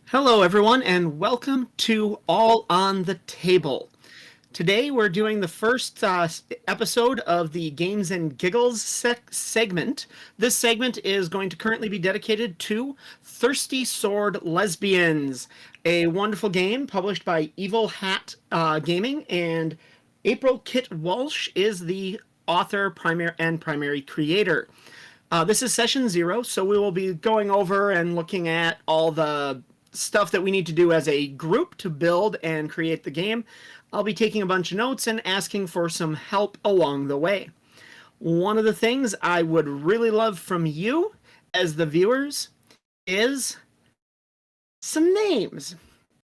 Hello, everyone, and welcome to All on the Table. Today, we're doing the first episode of the Games and Giggles segment. This segment is going to currently be dedicated to Thirsty Sword Lesbians, a wonderful game published by Evil Hat Gaming, and April Kit Walsh is the author primary creator. This is session 0, so we will be going over and looking at all the stuff that we need to do as a group to build and create the game. I'll be taking a bunch of notes and asking for some help along the way. One of the things I would really love from you, as the viewers, is some names.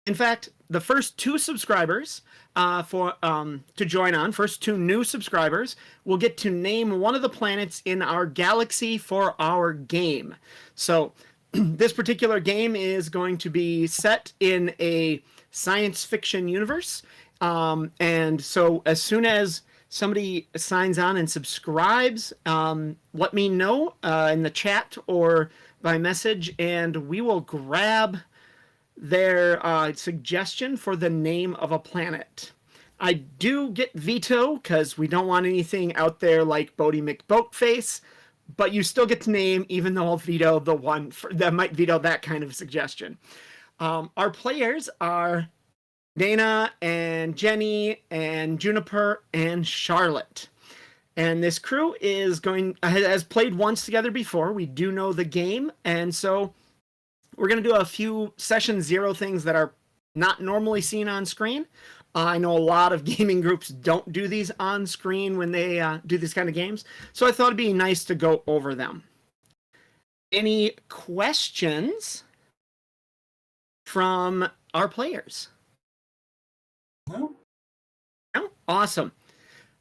In fact, the first 2 subscribers to join on, first 2 new subscribers, will get to name one of the planets in our galaxy for our game. So this particular game is going to be set in a science fiction universe. And so as soon as somebody signs on and subscribes, let me know in the chat or by message, and we will grab their suggestion for the name of a planet. I do get veto because we don't want anything out there like Bodie McBoatface, but you still get to name, even though I'll veto the one that might veto that kind of suggestion. Our players are Dana and Jenny and Juniper and Charlotte. And this crew has played once together before. We do know the game, and so we're going to do a few session 0 things that are not normally seen on screen. I know a lot of gaming groups don't do these on screen when they do these kind of games, so I thought it'd be nice to go over them. Any questions from our players? No. No? Awesome.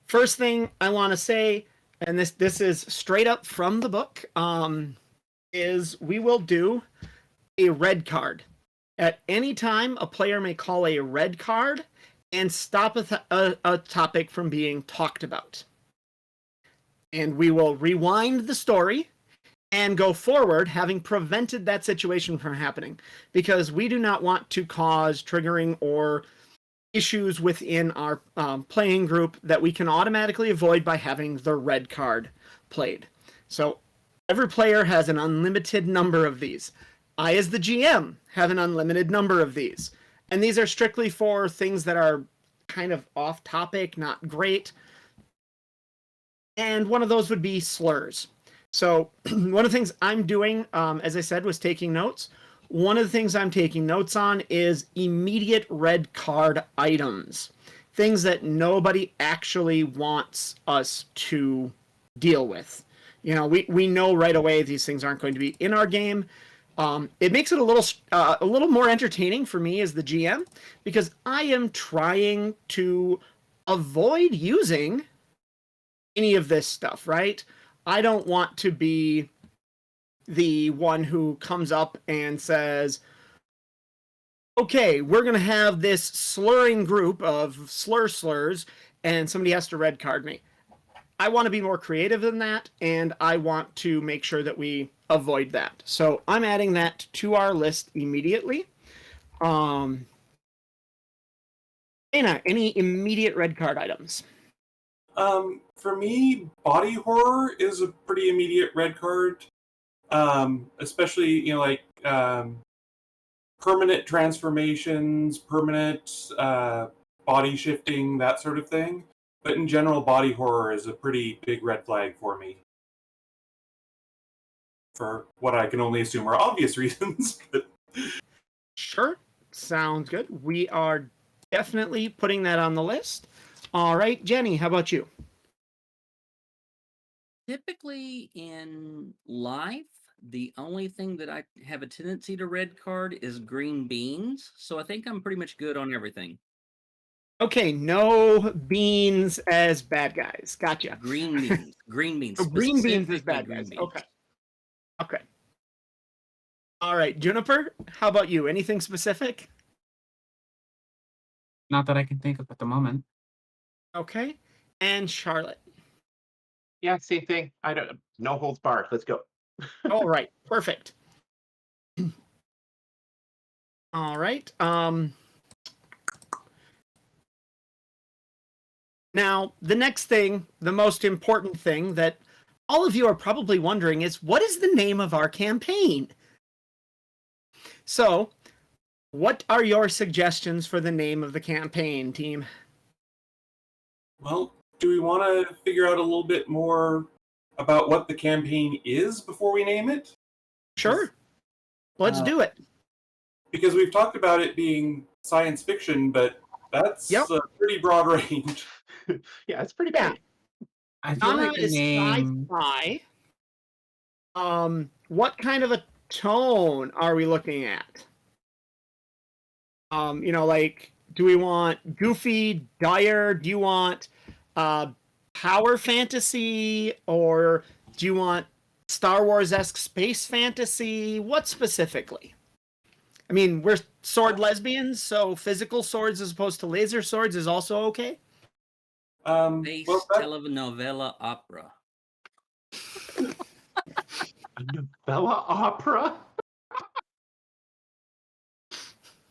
First thing I want to say, and this is straight up from the book, is we will do a red card. At any time, a player may call a red card and stop a topic from being talked about. And we will rewind the story and go forward, having prevented that situation from happening, because we do not want to cause triggering or issues within our playing group that we can automatically avoid by having the red card played. So every player has an unlimited number of these. I, as the GM, have an unlimited number of these. And these are strictly for things that are kind of off topic, not great. And one of those would be slurs. So one of the things I'm doing, as I said, was taking notes. One of the things I'm taking notes on is immediate red card items. Things that nobody actually wants us to deal with. You know, we know right away these things aren't going to be in our game. It makes it a little more entertaining for me as the GM, because I am trying to avoid using any of this stuff, right? I don't want to be the one who comes up and says, okay, we're going to have this slurring group of slurs, and somebody has to red card me. I want to be more creative than that, and I want to make sure that we avoid that. So I'm adding that to our list immediately. Dana, any immediate red card items? For me, body horror is a pretty immediate red card. Especially, like permanent transformations, permanent body shifting, that sort of thing. But in general, body horror is a pretty big red flag for me. For what I can only assume are obvious reasons. But Sure, sounds good. We are definitely putting that on the list. All right, Jenny, how about you? Typically in life, the only thing that I have a tendency to red card is green beans. So I think I'm pretty much good on everything. Okay, no beans as bad guys. Gotcha. Green beans. Green beans. Oh, green beans as specifically bad green guys. beans. Okay. Okay. All right, Juniper, how about you? Anything specific? Not that I can think of at the moment. Okay. And Charlotte. Yeah, same thing. I don't. No holds barred. Let's go. All right, perfect. All right. Now, the next thing, the most important thing that all of you are probably wondering is, what is the name of our campaign? So, what are your suggestions for the name of the campaign, team? Well, do we want to figure out a little bit more about what the campaign is before we name it? Sure. Let's do it. Because we've talked about it being science fiction, but that's a pretty broad range. Yeah, it's pretty big. I feel Genre like the is name. sci-fi. What kind of a tone are we looking at? Like, do we want goofy, dire? Do you want power fantasy, or do you want Star Wars-esque space fantasy? What specifically? I mean, we're sword lesbians, so physical swords as opposed to laser swords is also okay. Space Well, telenovela opera. A novella opera?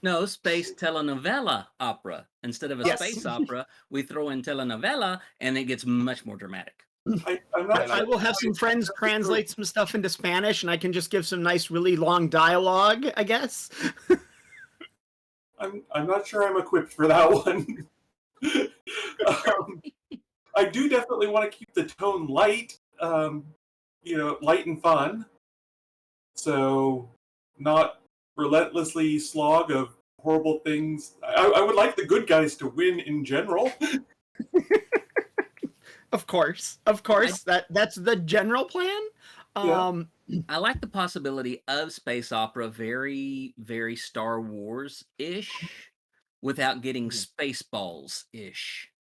No, space telenovela opera. Instead of a Yes. space opera, we throw in telenovela, and it gets much more dramatic. I'm not I will have some friends translate some stuff into Spanish, and I can just give some nice, really long dialogue, I guess. I'm not sure I'm equipped for that one. I do definitely want to keep the tone light, light and fun. So, not relentlessly slog of horrible things. I would like the good guys to win in general. Of course. That's the general plan. I like the possibility of space opera, very, very Star Wars-ish, without getting Spaceballs-ish.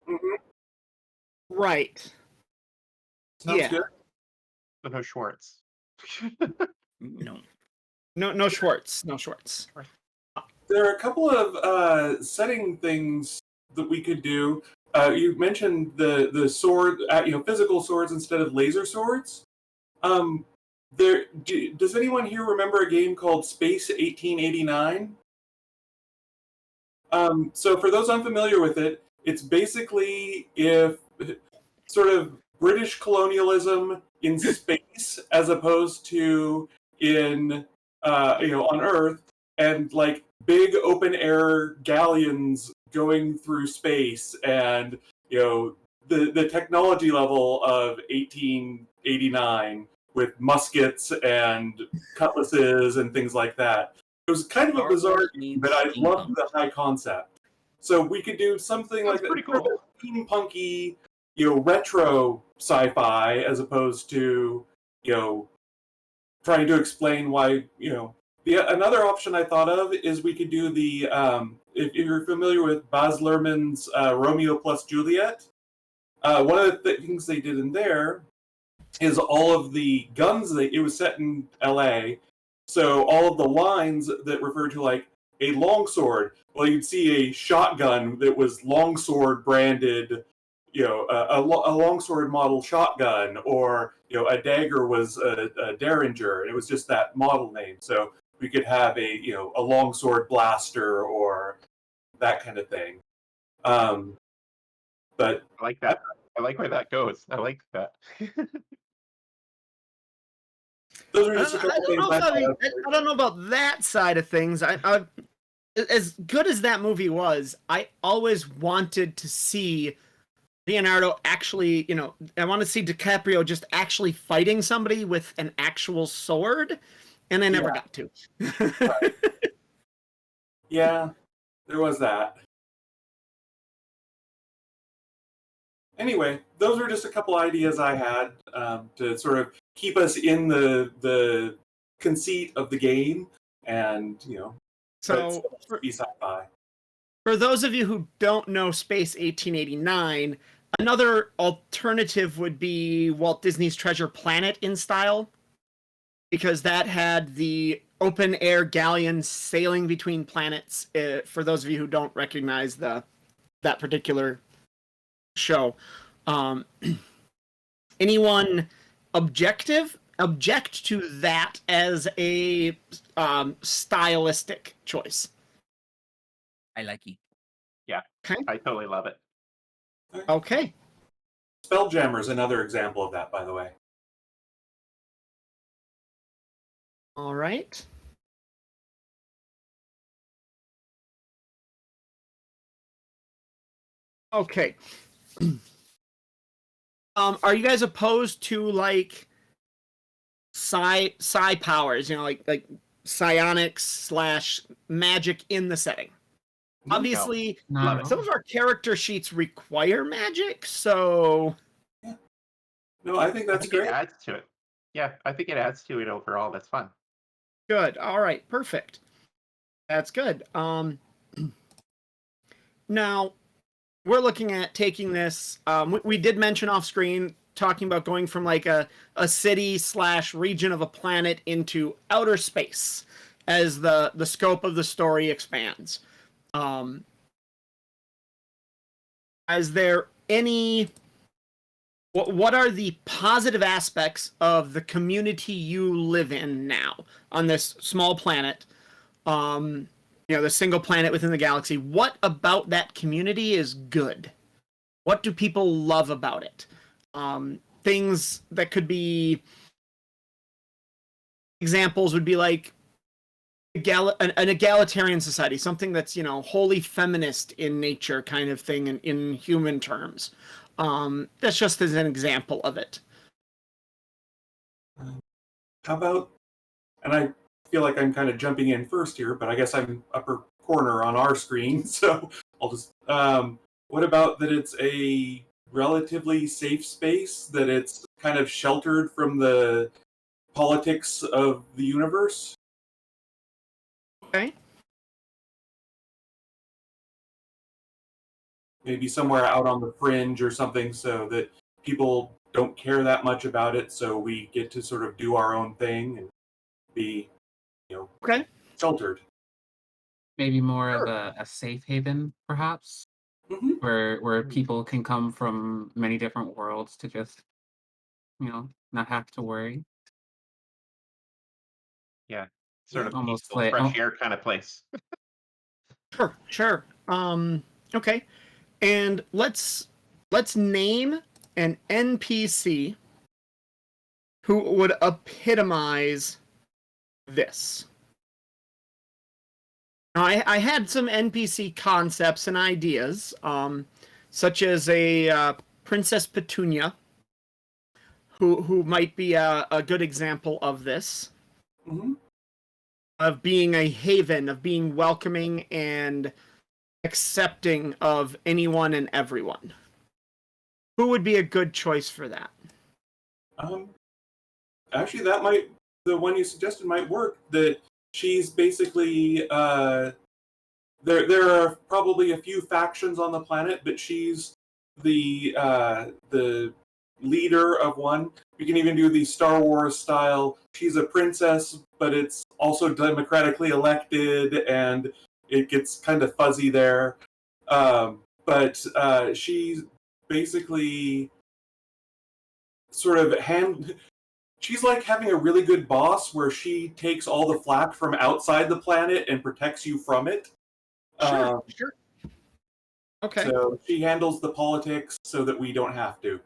Mhm. Right. Sounds good. But no Schwartz. No. No Schwartz. No Schwartz. There are a couple of setting things that we could do. You mentioned the sword, physical swords instead of laser swords. Does anyone here remember a game called Space 1889? So for those unfamiliar with it, it's basically if sort of British colonialism in space as opposed to in on Earth, and like big open air galleons going through space, and the technology level of 1889 with muskets and cutlasses and things like that. It was kind of a bizarre game, but I loved the high concept. So we could do something like that. Pretty cool. Steampunky, retro sci-fi as opposed to, trying to explain why, another option I thought of is we could do the, if you're familiar with Baz Luhrmann's Romeo plus Juliet, one of the things they did in there is all of the guns, it was set in LA, so all of the lines that refer to like a longsword, well, you'd see a shotgun that was longsword branded, a longsword model shotgun, or a dagger was a Derringer. It was just that model name. So we could have a longsword blaster or that kind of thing. But I like that. I like where that goes. I like that. those are just a couple things I don't know about that side of things. I as good as that movie was, I always wanted to see Leonardo actually, I want to see DiCaprio just actually fighting somebody with an actual sword, and I never got to. Right. Yeah, there was that. Anyway, those were just a couple ideas I had to sort of keep us in the conceit of the game, and So be sci-fi. For those of you who don't know Space 1889, another alternative would be Walt Disney's Treasure Planet in style, because that had the open air galleons sailing between planets. For those of you who don't recognize that particular show, anyone objective object to that as a stylistic choice. I like it. Yeah, Okay. I totally love it. Okay. Spelljammer is another example of that, by the way. All right. Okay. Are you guys opposed to like psi powers? You know, like psionics / magic in the setting. Obviously, Not Love at it. some all. of our character sheets require magic, so No, I think I that's think it great. adds to it. Yeah, I think it adds to it overall. That's fun. good. All right, perfect. That's good. Now we're looking at taking this. We did mention off screen talking about going from like a city / region of a planet into outer space as the scope of the story expands. Is there any what are the positive aspects of the community you live in now on this small planet? The single planet within the galaxy. What about that community is good? What do people love about it? Things that could be examples would be like an egalitarian society, something that's wholly feminist in nature, kind of thing in human terms. That's just as an example of it. How about, and I feel like I'm kind of jumping in first here, but I guess I'm upper corner on our screen, so I'll just, what about that it's a relatively safe space, that it's kind of sheltered from the politics of the universe? Okay. Maybe somewhere out on the fringe or something, so that people don't care that much about it, so we get to sort of do our own thing and be, Okay. sheltered. Maybe more of Sure. a safe haven, perhaps, Mm-hmm. where people can come from many different worlds to just, not have to worry. Yeah, sort of Almost peaceful, like fresh air kind of place. Sure. Okay. And let's name an NPC who would epitomize this. Now, I had some NPC concepts and ideas, such as a Princess Petunia, who might be a good example of this, Mm-hmm. of being a haven, of being welcoming and accepting of anyone and everyone. Who would be a good choice for that? Actually, the one you suggested might work. That she's basically there are probably a few factions on the planet, but she's the leader of one. We can even do the Star Wars style. She's a princess, but it's also democratically elected, and it gets kind of fuzzy there. But she's basically sort of she's like having a really good boss where she takes all the flack from outside the planet and protects you from it. Sure. Okay. So she handles the politics so that we don't have to.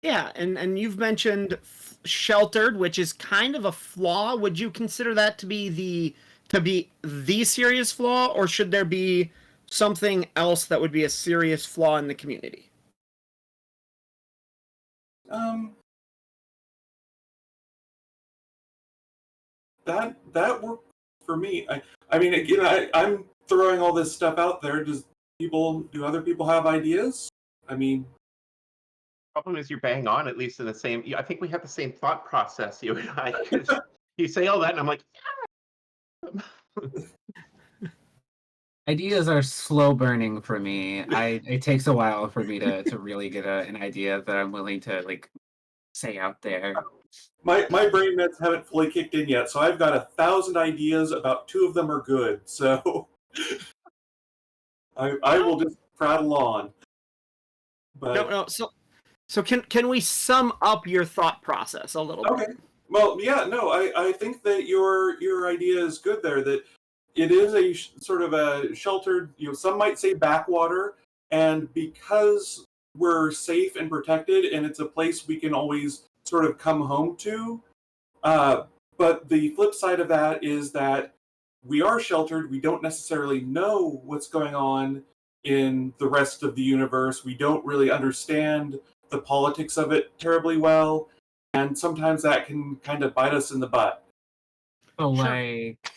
Yeah, and you've mentioned sheltered, which is kind of a flaw. Would you consider that to be the serious flaw, or should there be something else that would be a serious flaw in the community? That worked for me. I mean, again, I'm throwing all this stuff out there. Do other people have ideas? I mean, Problem is, you're bang on, at least in the same. I think we have the same thought process, you and I. 'Cause you say all that, and I'm like, Ideas are slow burning for me. It takes a while for me to really get an idea that I'm willing to like say out there. my brain nets haven't fully kicked in yet, so I've got 1,000 ideas. About 2 of them are good. So I will just prattle on. But No. So can we sum up your thought process a little Okay. bit? Well, yeah, no, I think that your idea is good there. That it is a sort of a sheltered, some might say backwater, and because we're safe and protected, and it's a place we can always sort of come home to. Uh, but the flip side of that is that we are sheltered. We don't necessarily know what's going on in the rest of the universe. We don't really understand the politics of it terribly well, and sometimes that can kind of bite us in the butt. So, Sure. like,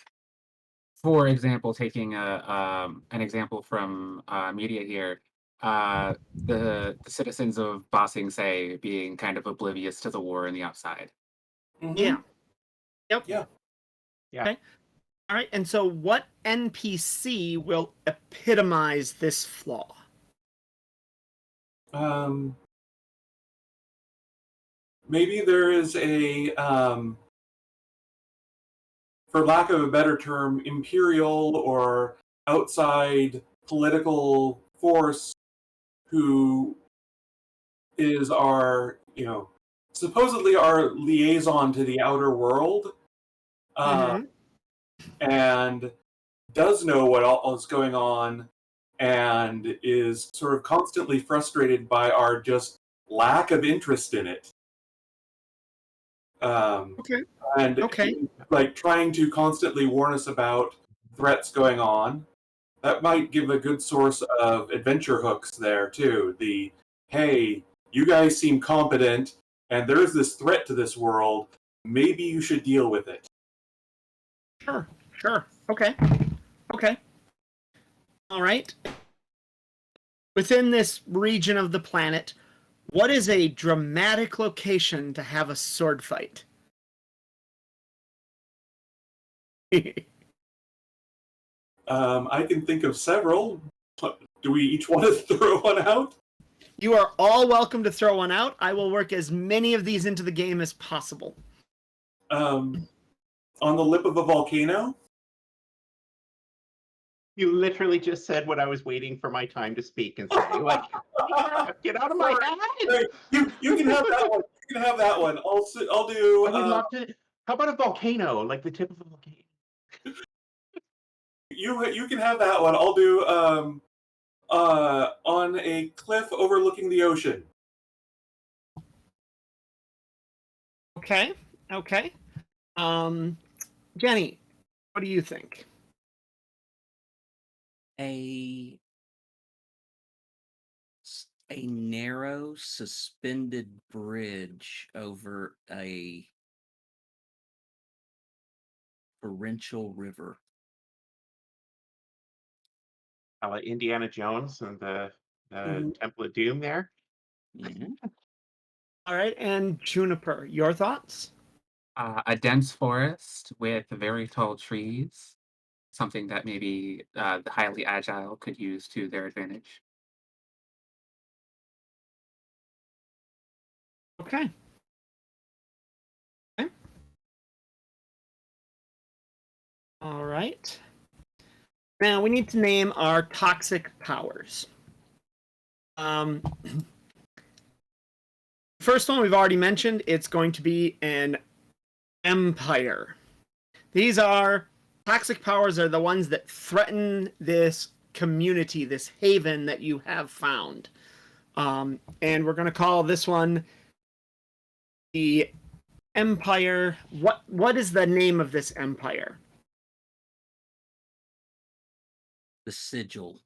for example, taking an example from media here, uh, the citizens of Bossing say being kind of oblivious to the war in the outside. Yeah. Yep. Yeah. Yeah. Okay. All right. And so, what NPC will epitomize this flaw? Maybe there is for lack of a better term, imperial or outside political force who is our, supposedly our liaison to the outer world, Mhm. and does know what all is going on, and is sort of constantly frustrated by our just lack of interest in it. Okay. And Okay. like trying to constantly warn us about threats going on. That might give a good source of adventure hooks there too. The hey, you guys seem competent, and there is this threat to this world. Maybe you should deal with it. Sure. Sure. Okay. Okay. All right. Within this region of the planet, what is a dramatic location to have a sword fight? I can think of several. Do we each want to throw one out? You are all welcome to throw one out. I will work as many of these into the game as possible. On the lip of a volcano? You literally just said what I was waiting for my time to speak and say. Like, get out of my head! Hey, you can have that one. You can have that one. I'll do. I would love to. How about a volcano, like the tip of a volcano? You can have that one. I'll do on a cliff overlooking the ocean. Okay. Okay. Jenny, what do you think? A narrow suspended bridge over a torrential river. Like Indiana Jones and the Mhm. Temple of Doom there. Mhm. All right, and Juniper, your thoughts? A dense forest with very tall trees, something that maybe the highly agile could use to their advantage. Okay. Okay. All right. Now we need to name our toxic powers. First one we've already mentioned. It's going to be an empire. These are toxic powers are the ones that threaten this community, this haven that you have found. And we're going to call this one the Empire. What is the name of this empire? The sigil.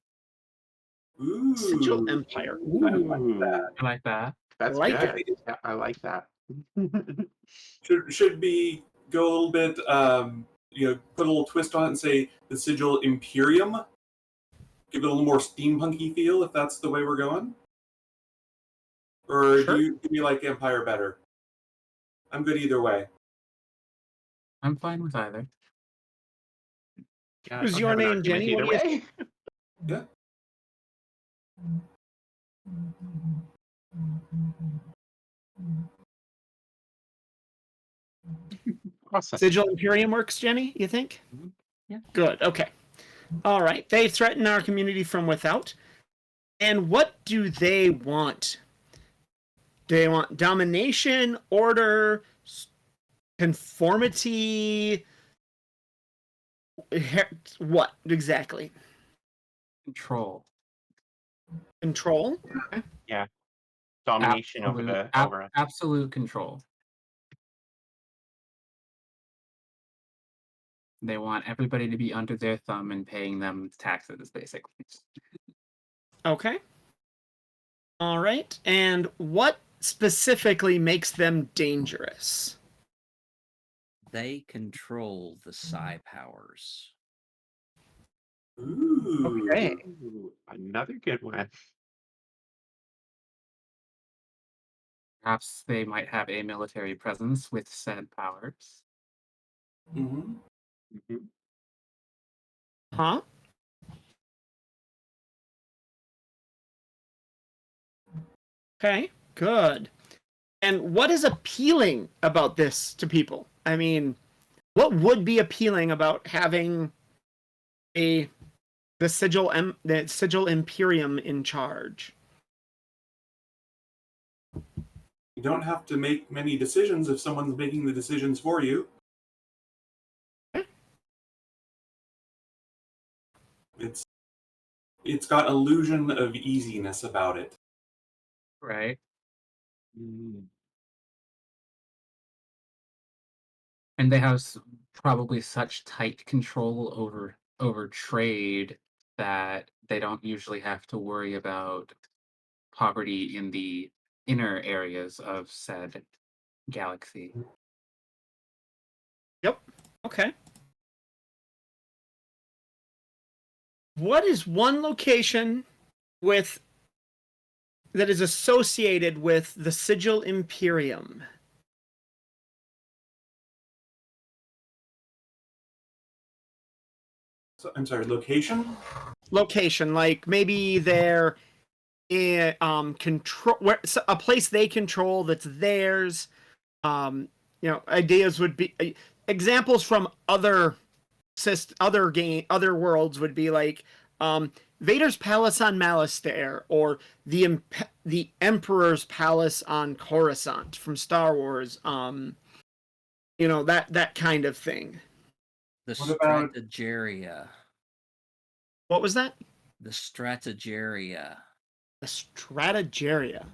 Ooh, Sigil Empire. Ooh, I like that. that's like good. it. Yeah, I like that. should be go a little bit. Put a little twist on it and say the sigil Imperium. Give it a little more steampunky feel if that's the way we're going. Or Sure. do you like Empire better? I'm good either way. I'm fine with either. Yeah, I Who's don't your have an name, argument Jenny? What either do you way. Yeah. Awesome. Sigil Imperium works, Jenny, you think? Mhm. Yeah. Good. Okay. All right. They threaten our community from without. And what do they want? Do they want domination, order, conformity? What exactly? Control. Control? Yeah. Domination over the over us. Absolute control. They want everybody to be under their thumb and paying them taxes, basically. Okay. All right. And what specifically makes them dangerous? They control the psi powers. Ooh. Okay. Ooh, another good one. Perhaps they might have a military presence with said powers. Mm-hmm. Mhm. Huh? Okay, good. And what is appealing about this to people? I mean, what would be appealing about having the sigil Imperium in charge? You don't have to make many decisions if someone's making the decisions for you. It's got illusion of easiness about it. Right. Mm. And they have probably such tight control over trade that they don't usually have to worry about poverty in the inner areas of said galaxy. Yep. Okay. What is one location with that is associated with the Sigil Imperium? So, I'm sorry, location? Location, like maybe they're in control, where a place they control that's theirs. Ideas would be examples from other worlds would be like Vader's palace on Malastare, or the Emperor's palace on Coruscant from Star Wars. That kind of thing. The What about- Stratageria. What was that? The Stratageria. The Stratageria.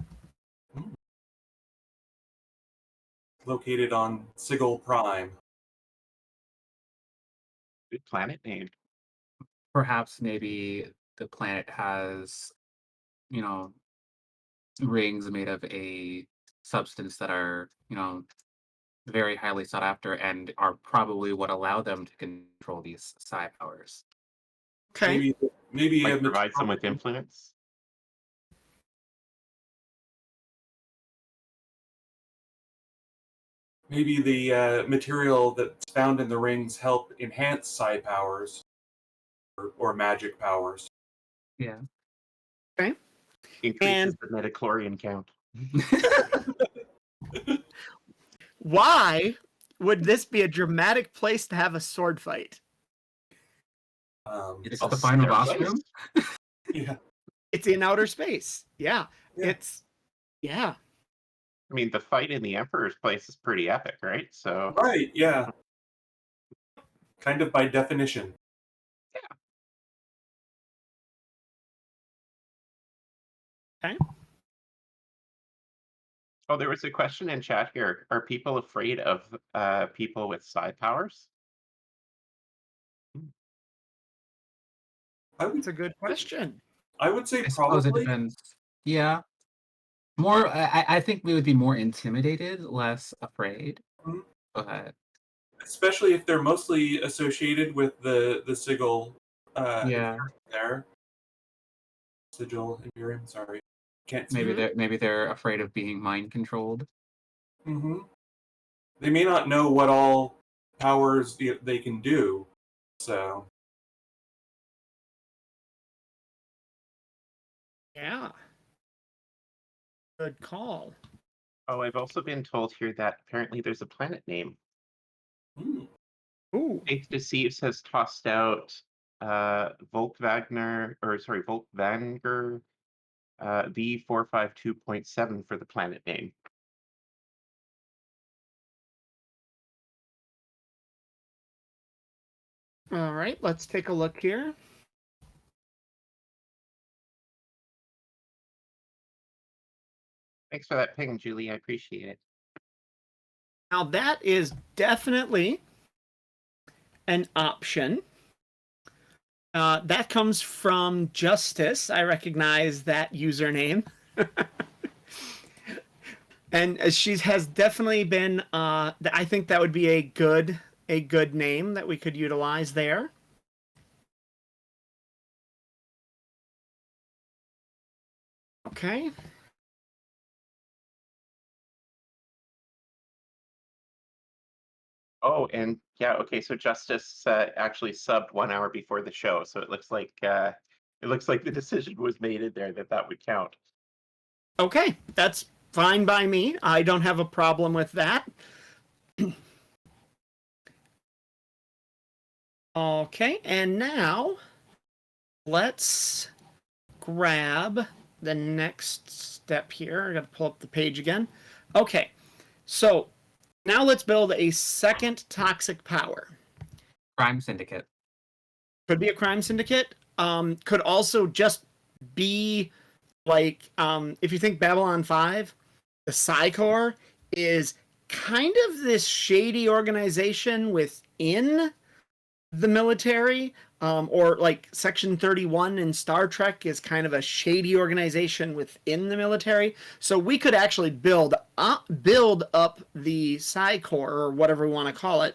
Located on Sigil Prime. Good planet name. Perhaps maybe the planet has, rings made of a substance that are, very highly sought after and are probably what allow them to control these psi powers. Okay. Maybe Like a provide some material- with influence. Maybe the material that's found in the rings help enhance psi powers or magic powers. Yeah. Okay. Increases And- the metachlorian count. Why would this be a dramatic place to have a sword fight? It's the final their boss place. room? Yeah. It's in outer space. Yeah. Yeah. Yeah. I mean, the fight in the Emperor's place is pretty epic, right? So Right, yeah. Kind of by definition. Okay. Oh, there was a question in chat here. Are people afraid of people with psi powers? That's a good question. I would say I suppose it probably. depends. Yeah. More, I think we would be more intimidated, less afraid. Mhm. But Especially if they're mostly associated with the Sigil yeah, there. Sigil Imperium, sorry. Can't maybe Mhm. they're afraid of being mind controlled. Mm-hmm. They may not know what all powers they can do, so Yeah. Good call. Oh, I've also been told here that apparently there's a planet name. Ooh. Faith Deceives has tossed out Volkvanger, V452.7 for the planet name. All right, let's take a look here. Thanks for that ping, Julie. I appreciate it. Now that is definitely an option. That comes from Justice. I recognize that username. And she has definitely been, I think that would be a good name that we could utilize there. Okay. Oh, and yeah, okay. So Justice actually subbed 1 hour before the show, so it looks like the decision was made in there that would count. Okay, that's fine by me. I don't have a problem with that. Okay, and now let's grab the next step here. I got to pull up the page again. Okay, so now let's build a second toxic power. Crime syndicate. Could be a crime syndicate. Could also just be like, if you think Babylon 5, the Psi Corps is kind of this shady organization within the military, or like Section 31 in Star Trek is kind of a shady organization within the military. So we could actually build up the Psi Corps, or whatever we want to call it,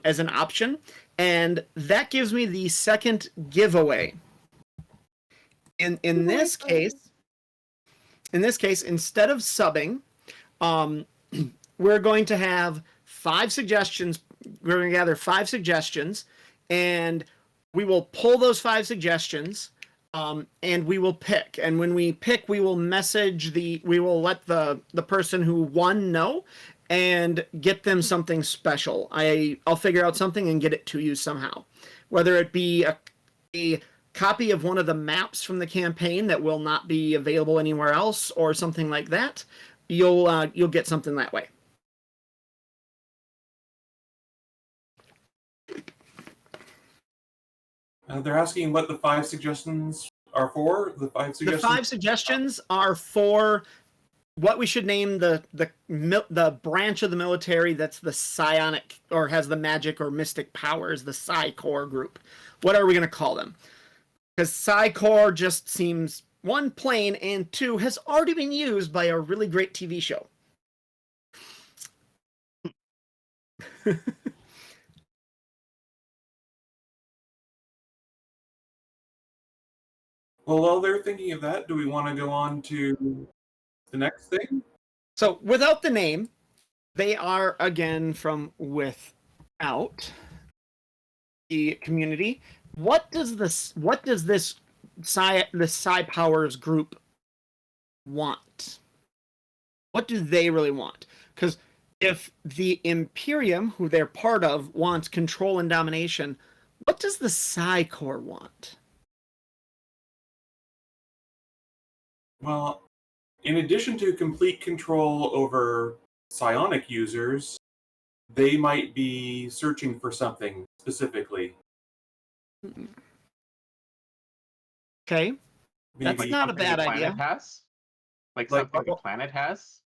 as an option. And that gives me the second giveaway. In this case, instead of subbing, we're going to have 5 suggestions. We're going to gather 5 suggestions, and we will pull those 5 suggestions, and we will pick. And when we pick, we will we will let the person who won know and get them something special. I'll figure out something and get it to you somehow, whether it be a copy of one of the maps from the campaign that will not be available anywhere else, or something like that. You'll get something that way. They're asking what the 5 suggestions are for. The 5 suggestions. The 5 suggestions are for what we should name the branch of the military that's the psionic, or has the magic or mystic powers, the Psi Corps group. What are we going to call them? Because Psi Corps just seems, 1, plain, and 2, has already been used by a really great TV show. Well, while they're thinking of that, do we want to go on to the next thing? So without the name, they are again from without the community. What does this Psi Powers group want? What do they really want? Because if the Imperium, who they're part of, wants control and domination, what does the Psi Corps want? Well, in addition to complete control over psionic users, they might be searching for something specifically. Okay, that's Maybe. not a Something bad the idea. planet has? Like Like- something the planet has?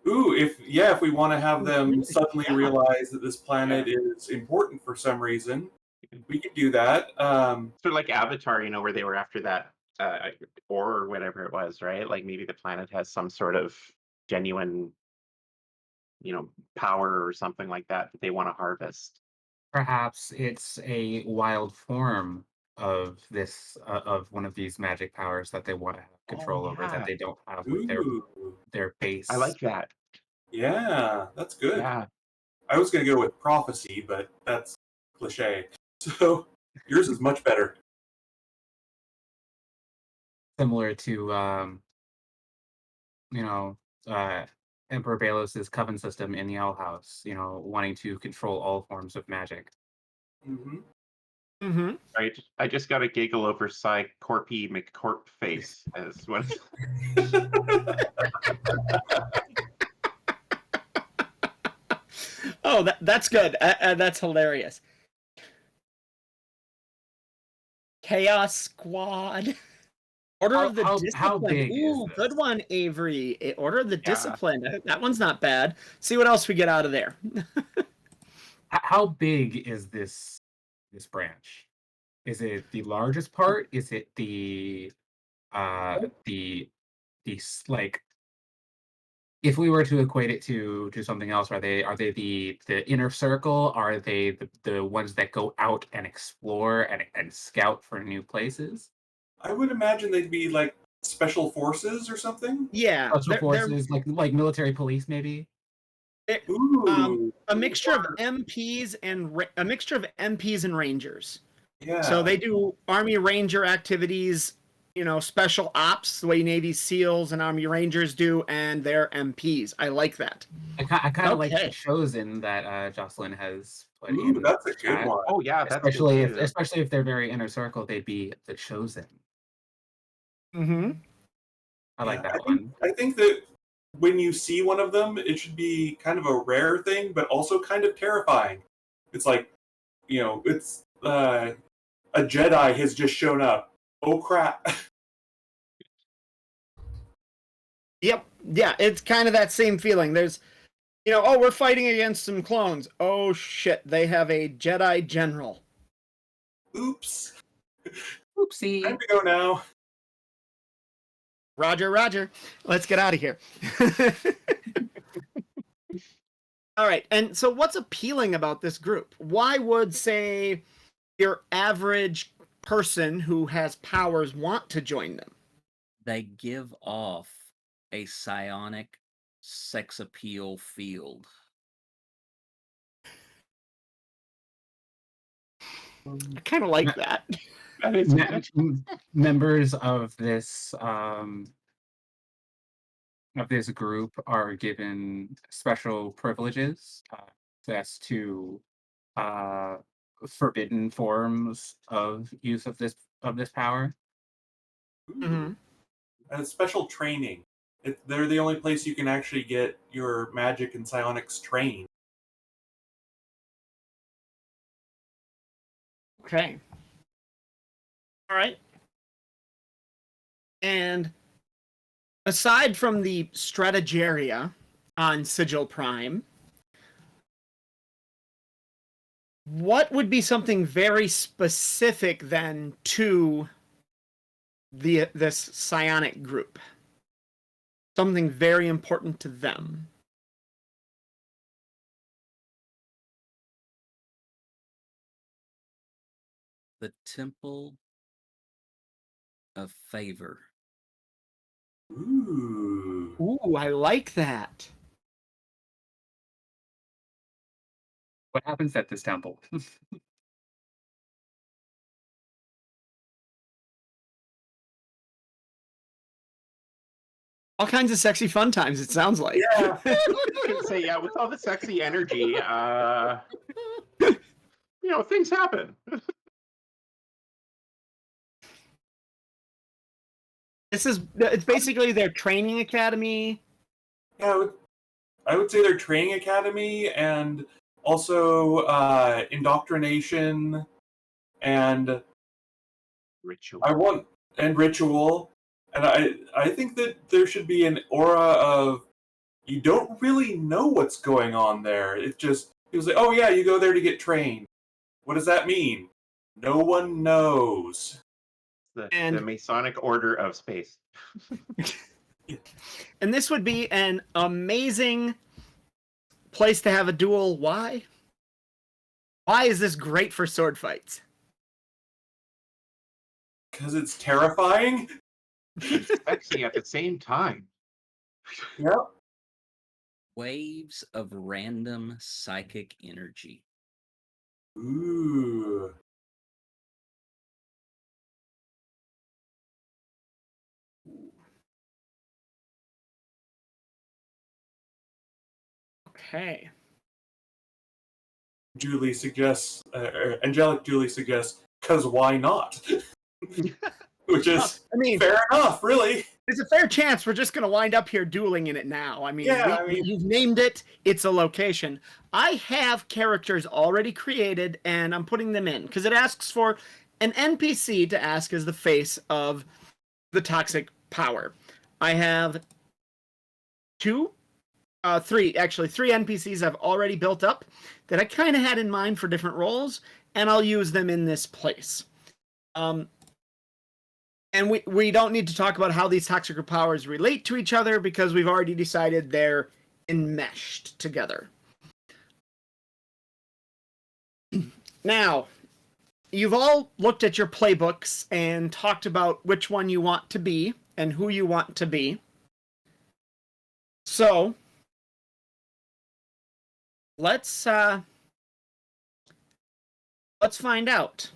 Ooh, if we want to have them suddenly realize that this planet is important for some reason, we could do that. Sort of like Avatar, where they were after that ore or whatever it was, right? Like maybe the planet has some sort of genuine, power or something like that they want to harvest. Perhaps it's a wild form of this of one of these magic powers that they want to have control over, that they don't have with their base. I like that. Yeah, that's good. Yeah. I was going to go with prophecy, but that's cliche. So yours is much better. Similar to Emperor Balos's coven system in the Owl House, wanting to control all forms of magic. Mm-hmm. Mm-hmm. Right. I just got a giggle over Corpy McCorp face as one. Oh, that's good. That's hilarious. Chaos Squad. Order of the How Discipline. big is Ooh, good this? one, Avery. Order of the Yeah. Discipline. That one's not bad. See what else we get out of there. How big is this branch? Is it the largest part? Is it the like, if we were to equate it to something else, are they the inner circle? Are they the ones that go out and explore and scout for new places? I would imagine they'd be like special forces or something. Yeah, Special they're forces, like military police, maybe? Ooh, a mixture of MPs and a mixture of MPs and Rangers. So yeah. they do Army Ranger activities, special ops, the way Navy SEALs and Army Rangers do, and they're MPs. I like that. I kind of like the Okay. Chosen that Jocelyn has put Ooh, in that's a good chat. one. Oh yeah, that's good too. Especially if they're very inner circle, they'd be the Chosen. Mm-hmm. I like Yeah, that one. I think that when you see one of them, it should be kind of a rare thing, but also kind of terrifying. It's like, it's a Jedi has just shown up. Oh crap! Yep. Yeah, it's kind of that same feeling. There's, oh, we're fighting against some clones. Oh shit, they have a Jedi general. Oops. Oopsie. Time to go now. Roger, Roger. Let's get out of here. All right. And so what's appealing about this group? Why would, say, your average person who has powers want to join them? They give off a psionic sex appeal field. I kind of like that. That is Members of this group are given special privileges, access to uh, forbidden forms of use of this power. Mm-hmm. And special training. They're the only place you can actually get your magic and psionics trained. Okay. All right. And aside from the Stratageria on Sigil Prime, what would be something very specific then to this psionic group? Something very important to them. The Temple of Favor. Ooh. Ooh, I like that. What happens at this temple? All kinds of sexy fun times, it sounds like. Yeah. I was gonna say, yeah, with all the sexy energy, things happen. It's basically their training academy. Yeah, I would say their training academy and also indoctrination and Ritual. ritual. And I think that there should be an aura of you don't really know what's going on there. It just feels like, oh yeah, you go there to get trained. What does that mean? No one knows. The And- Masonic Order of Space. And this would be an amazing place to have a duel. Why? Why is this great for sword fights? Because it's terrifying. And sexy at the same time. Yep. Waves of random psychic energy. Ooh. Okay. Angelic Julie suggests because why not? Which is I mean, fair enough, really. there's a fair chance we're just going to wind up here dueling in it now. I mean, Yeah, you've named it. It's a location. I have characters already created, and I'm putting them in because it asks for an NPC to ask as the face of the toxic power. I have three NPCs I've already built up that I kind of had in mind for different roles, and I'll use them in this place. And we don't need to talk about how these toxic powers relate to each other because we've already decided they're enmeshed together. Now, you've all looked at your playbooks and talked about which one you want to be and who you want to be. So, let's find out.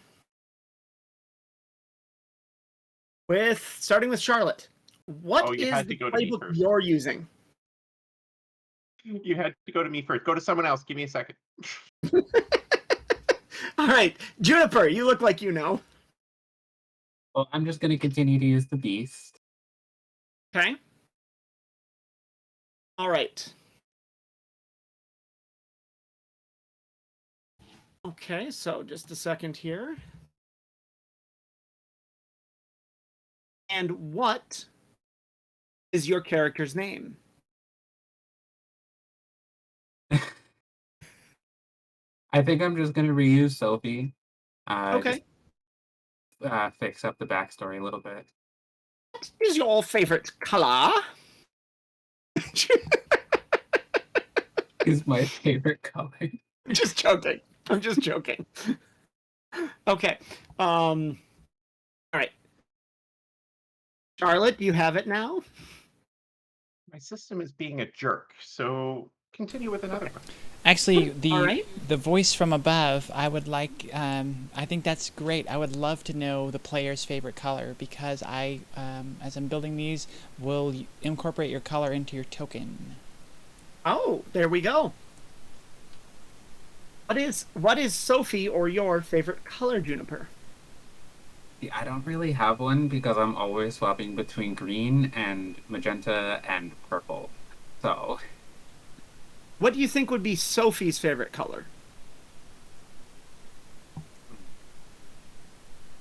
Starting with Charlotte. What is the playbook you're using? You had to go to me first. Go to someone else. Give me a second. All right. Juniper, you look like you know. Well, I'm just going to continue to use the beast. Okay. All right. Okay, so just a second here. And what is your character's name? I think I'm just going to reuse Sophie. Okay. Just, fix up the backstory a little bit. What is your favorite color? Is my favorite color. I'm just joking. Okay. All right. Charlotte, do you have it now? My system is being a jerk, so continue with another one. Actually, right. the voice from above, I would like, I think that's great. I would love to know the player's favorite color because I, as I'm building these, will incorporate your color into your token. Oh, there we go. What is Sophie or your favorite color, Juniper? I don't really have one because I'm always swapping between green and magenta and purple. So, what do you think would be Sophie's favorite color?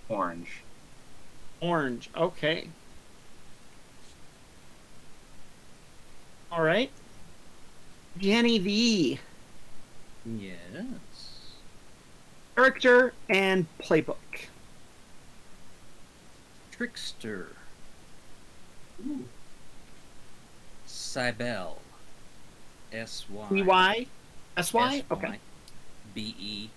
orange. Orange. Okay. All right. Jenny V. Yes. Character and playbook. Trickster. Cybele. S-Y. B-Y? S-Y? Okay. B-E-L-L-E.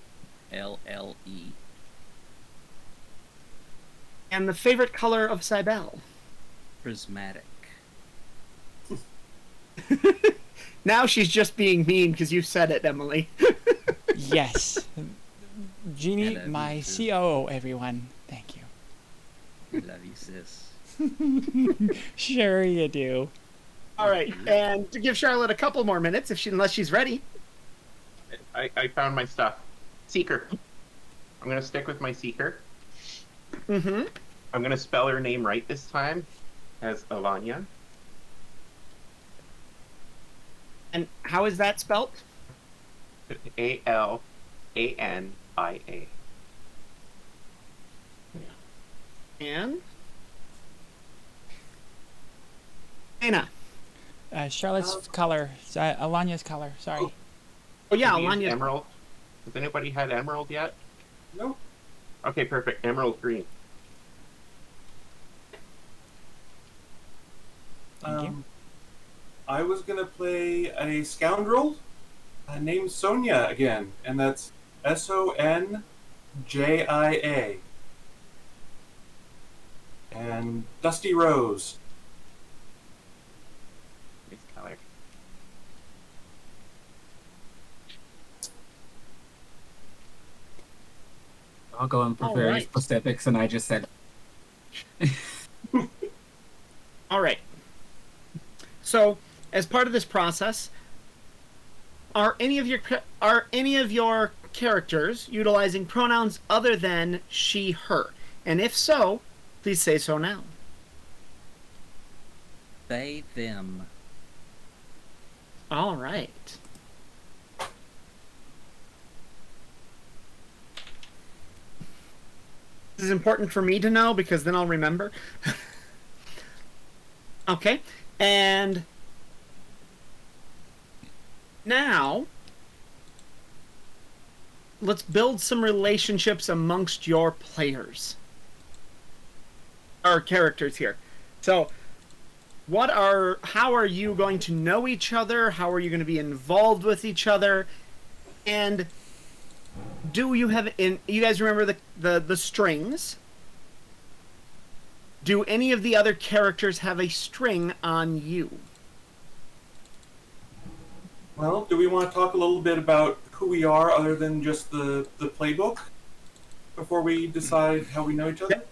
And the favorite color of Cybele? Prismatic. Now she's just being mean because you said it, Emily. Yes. Jeannie, Yeah, my me too. COO, everyone. Thank you. I love you, sis. Sure you do. All right, and to give Charlotte a couple more minutes, unless she's ready. I found my stuff. Seeker. I'm going to stick with my Seeker. Mm-hmm. I'm going to spell her name right this time as Alanya. And how is that spelt? A-L-A-N-I-A. And? Anna. Charlotte's color. Alanya's color. Sorry. Oh yeah, Have you used Alanya. Emerald. Has anybody had Emerald yet? No. Okay, perfect. Emerald green. Thank you. I was gonna play a scoundrel named Sonia again, and that's Sonjia. And Dusty Rose. Nice color. I'll go in for All very right. specifics, and I just said, All right. So, as part of this process, are any of your characters utilizing pronouns other than she, her? And if so, please say so now. They, them. All right. This is important for me to know because then I'll remember. Okay. And now let's build some relationships amongst your players. Our characters here. So, how are you going to know each other? How are you going to be involved with each other? And do you have you guys remember the strings? Do any of the other characters have a string on you? Well, do we want to talk a little bit about who we are other than just the playbook before we decide how we know each other?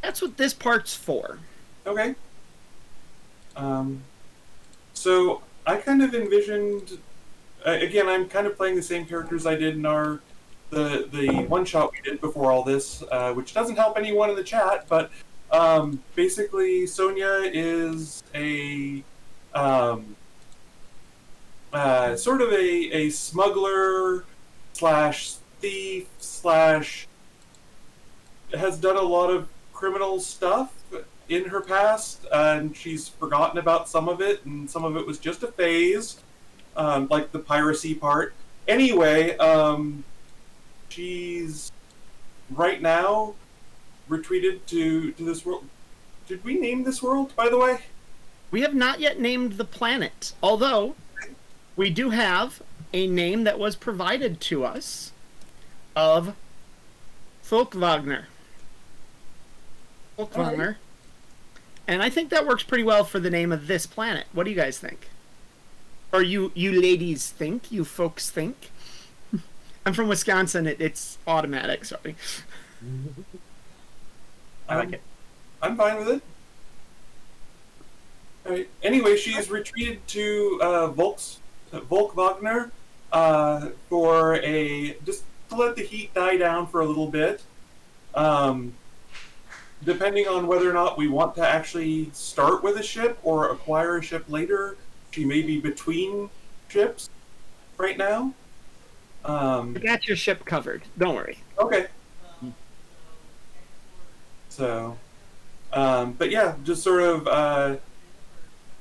That's what this part's for. Okay. So I kind of envisioned, again, I'm kind of playing the same characters I did in the one shot we did before all this, which doesn't help anyone in the chat, but basically Sonia is a sort of a smuggler slash thief slash has done a lot of criminal stuff in her past, and she's forgotten about some of it, and some of it was just a phase, like the piracy part. Anyway, she's right now retreated to this world. Did we name this world, by the way? We have not yet named the planet, although we do have a name that was provided to us of Folkwagner. Folkwagner. And I think that works pretty well for the name of this planet. What do you guys think? Or you ladies think? You folks think? I'm from Wisconsin. It's automatic. Sorry. I like it. I'm fine with it. All right. Anyway, she's retreated to Volkwagner for just to let the heat die down for a little bit. Depending on whether or not we want to actually start with a ship or acquire a ship later, she may be between ships right now. I got your ship covered. Don't worry. Okay. So, but yeah, just sort of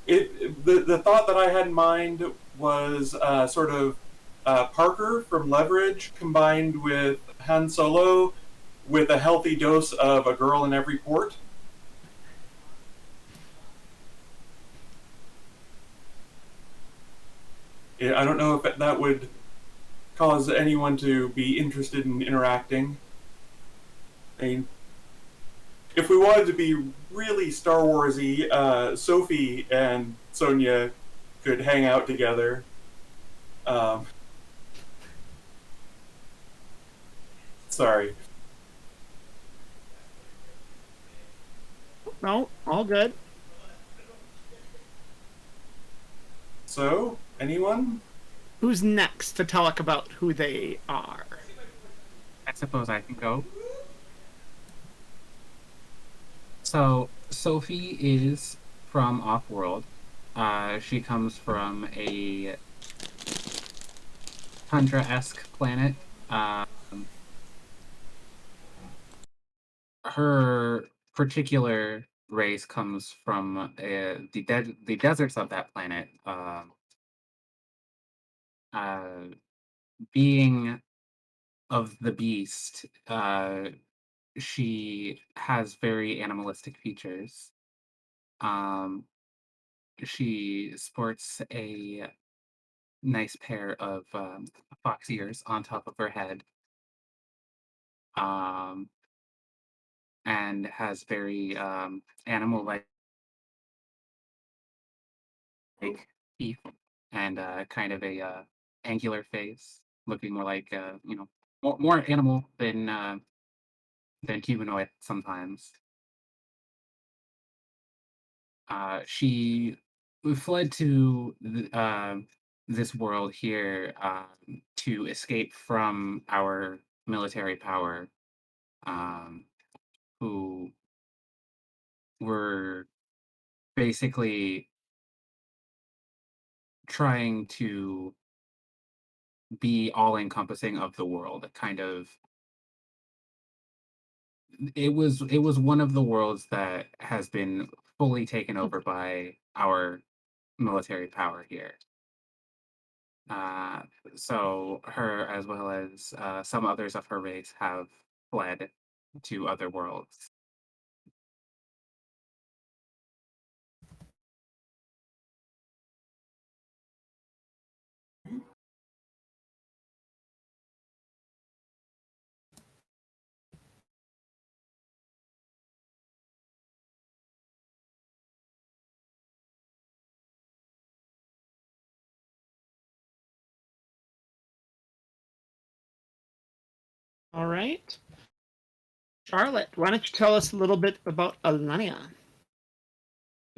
the thought that I had in mind was sort of Parker from Leverage combined with Han Solo with a healthy dose of a girl in every port. Yeah, I don't know if that would cause anyone to be interested in interacting. I mean, if we wanted to be really Star Wars-y, Sophie and Sonia could hang out together. Sorry. No, all good. So, anyone? Who's next to talk about who they are? I suppose I can go. So, Sophie is from Offworld. She comes from a tundra-esque planet. Her particular race comes from the deserts of that planet. Being of the beast, she has very animalistic features. She sports a nice pair of fox ears on top of her head, and has very animal-like teeth and kind of a angular face, looking more like more animal than humanoid sometimes. She fled to this world here to escape from our military power, um, who were basically trying to be all encompassing of the world. Kind of, it was one of the worlds that has been fully taken over by our military power here. Uh, so her, as well as some others of her race, have fled to other worlds. All right. Charlotte, why don't you tell us a little bit about Alania?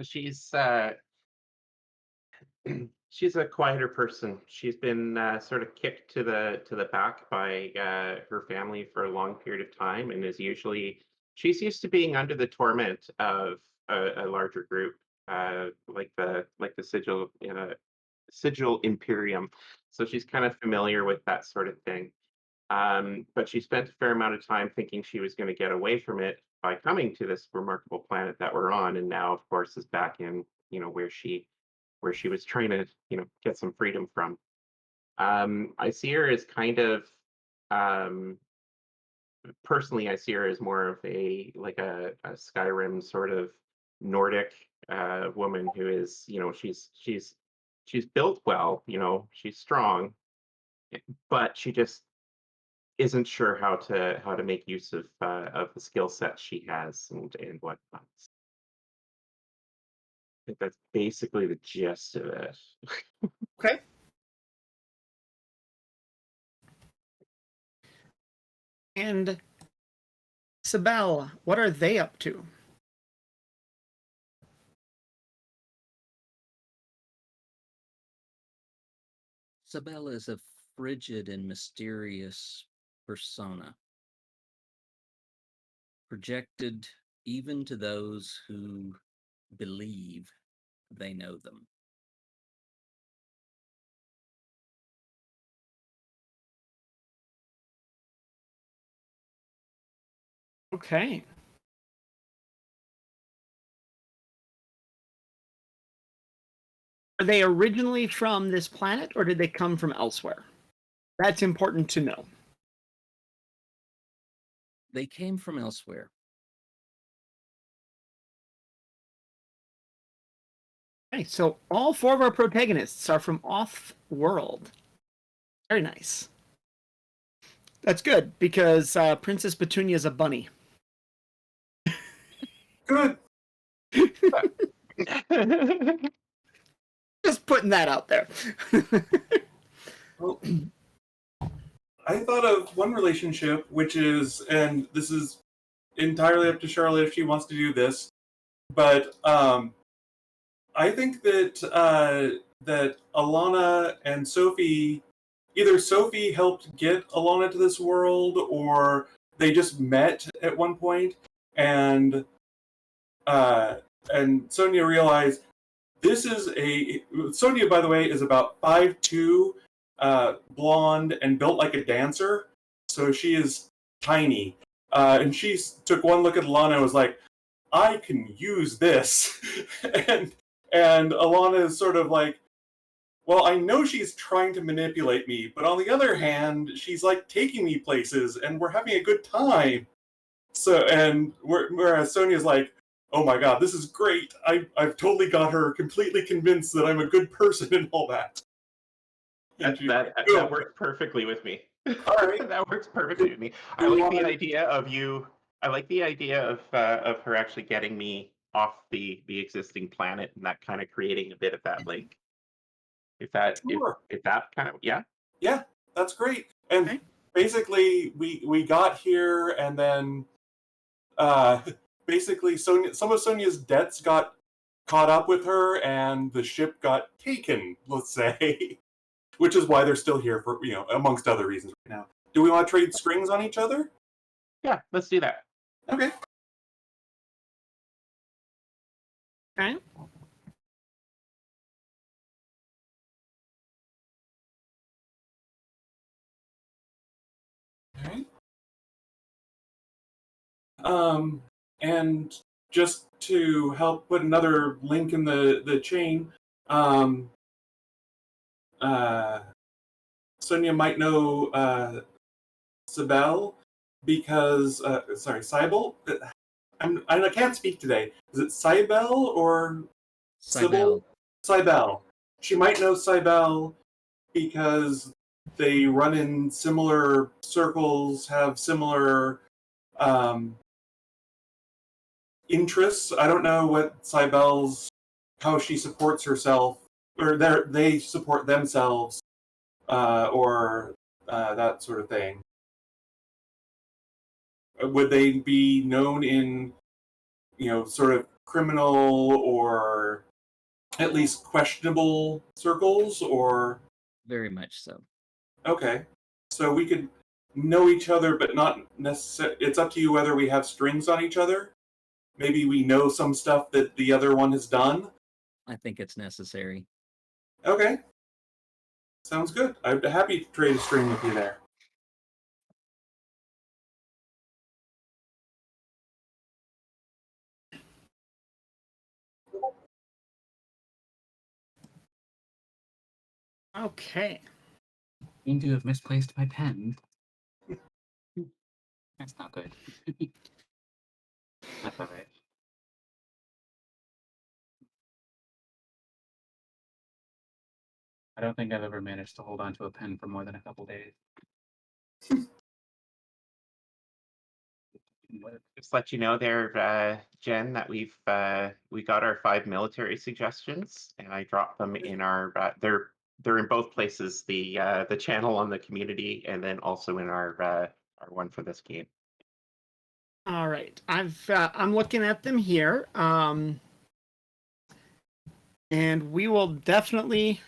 She's she's a quieter person. She's been sort of kicked to the back by her family for a long period of time, and is usually she's used to being under the torment of a larger group, like the Sigil Imperium. So she's kind of familiar with that sort of thing. But she spent a fair amount of time thinking she was going to get away from it by coming to this remarkable planet that we're on, and now, of course, is back in where she was trying to get some freedom from. I see her as kind of um, personally, I see her as more of a Skyrim sort of Nordic woman who is, she's built well, she's strong, but she just isn't sure how to make use of the skill set she has and whatnot. I think that's basically the gist of it. Okay. And Sibel, what are they up to? Sabella is a frigid and mysterious persona, projected even to those who believe they know them. Okay. Are they originally from this planet, or did they come from elsewhere? That's important to know. They came from elsewhere. Okay, so all four of our protagonists are from off-world. Very nice. That's good, because Princess Petunia is a bunny. Good. Just putting that out there. Well, I thought of one relationship, which is, and this is entirely up to Charlotte if she wants to do this, but I think that Alana and Sophie, either Sophie helped get Alana to this world, or they just met at one point, and Sonia realized this is Sonia, by the way, is about 5'2", blonde, and built like a dancer, so she is tiny. And she took one look at Alana and was like, I can use this. and Alana is sort of like, well, I know she's trying to manipulate me, but on the other hand, she's like taking me places and we're having a good time. So, and whereas Sonia's like, oh my god, this is great. I've totally got her completely convinced that I'm a good person and all that. That works perfectly with me. All right. That works perfectly with me. I like the idea of you. I like the idea of her actually getting me off the existing planet, and that kind of creating a bit of that link. If that kind of Yeah, that's great. And Okay. basically, we got here, and then basically some of Sonia's debts got caught up with her, and the ship got taken. Let's say. which is why they're still here for, amongst other reasons right now. Do we want to trade strings on each other? Yeah, let's do that. Okay. Okay. All right. And just to help put another link in the chain, Sonia might know Sibel because Cybele. I can't speak today. Is it Cybele or Cybele. Cybele. She might know Cybele because they run in similar circles, have similar interests. I don't know what how she supports herself, or they support themselves, or that sort of thing. Would they be known in, sort of criminal or at least questionable circles, or? Very much so. Okay. So we could know each other, but not necessarily. It's up to you whether we have strings on each other. Maybe we know some stuff that the other one has done. I think it's necessary. Okay. Sounds good. I'd be happy to trade a string with you there. Okay. Seem to have misplaced my pen. That's not good. That's all right. I don't think I've ever managed to hold on to a pen for more than a couple days. Just let you know there, Jen, that we got our 5 military suggestions, and I dropped them in our. They're in both places. The channel on the community, and then also in our one for this game. All right. I'm looking at them here. And we will definitely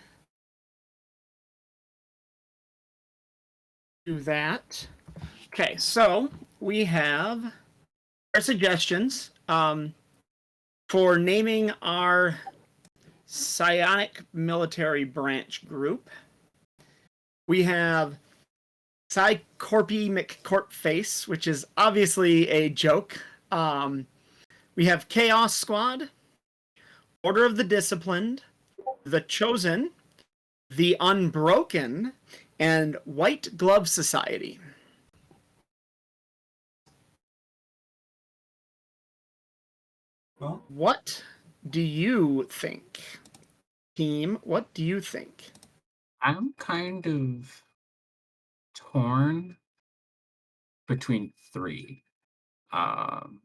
do that. Okay, so we have our suggestions for naming our psionic military branch group. We have Psycorpy McCorpface, which is obviously a joke. We have Chaos Squad, Order of the Disciplined, The Chosen, The Unbroken, and White Glove Society. Well, What do you think? Team, what do you think? I'm kind of torn between 3. I'm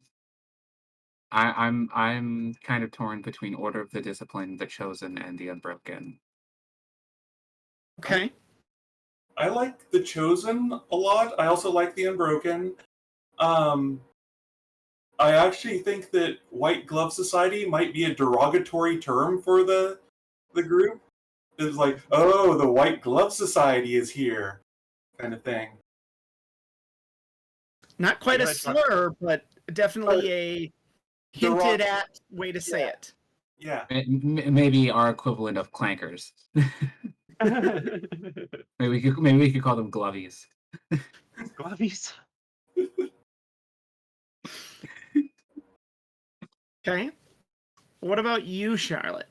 kind of torn between Order of the Disciplined, The Chosen, and The Unbroken. Okay. I like The Chosen a lot. I also like The Unbroken. I actually think that White Glove Society might be a derogatory term for the group. It's like, oh, the White Glove Society is here, kind of thing. Not quite a slur, but definitely a hinted at way to say it. Yeah. Maybe our equivalent of clankers. maybe we could call them glovies. Glovies. Okay. What about you, Charlotte?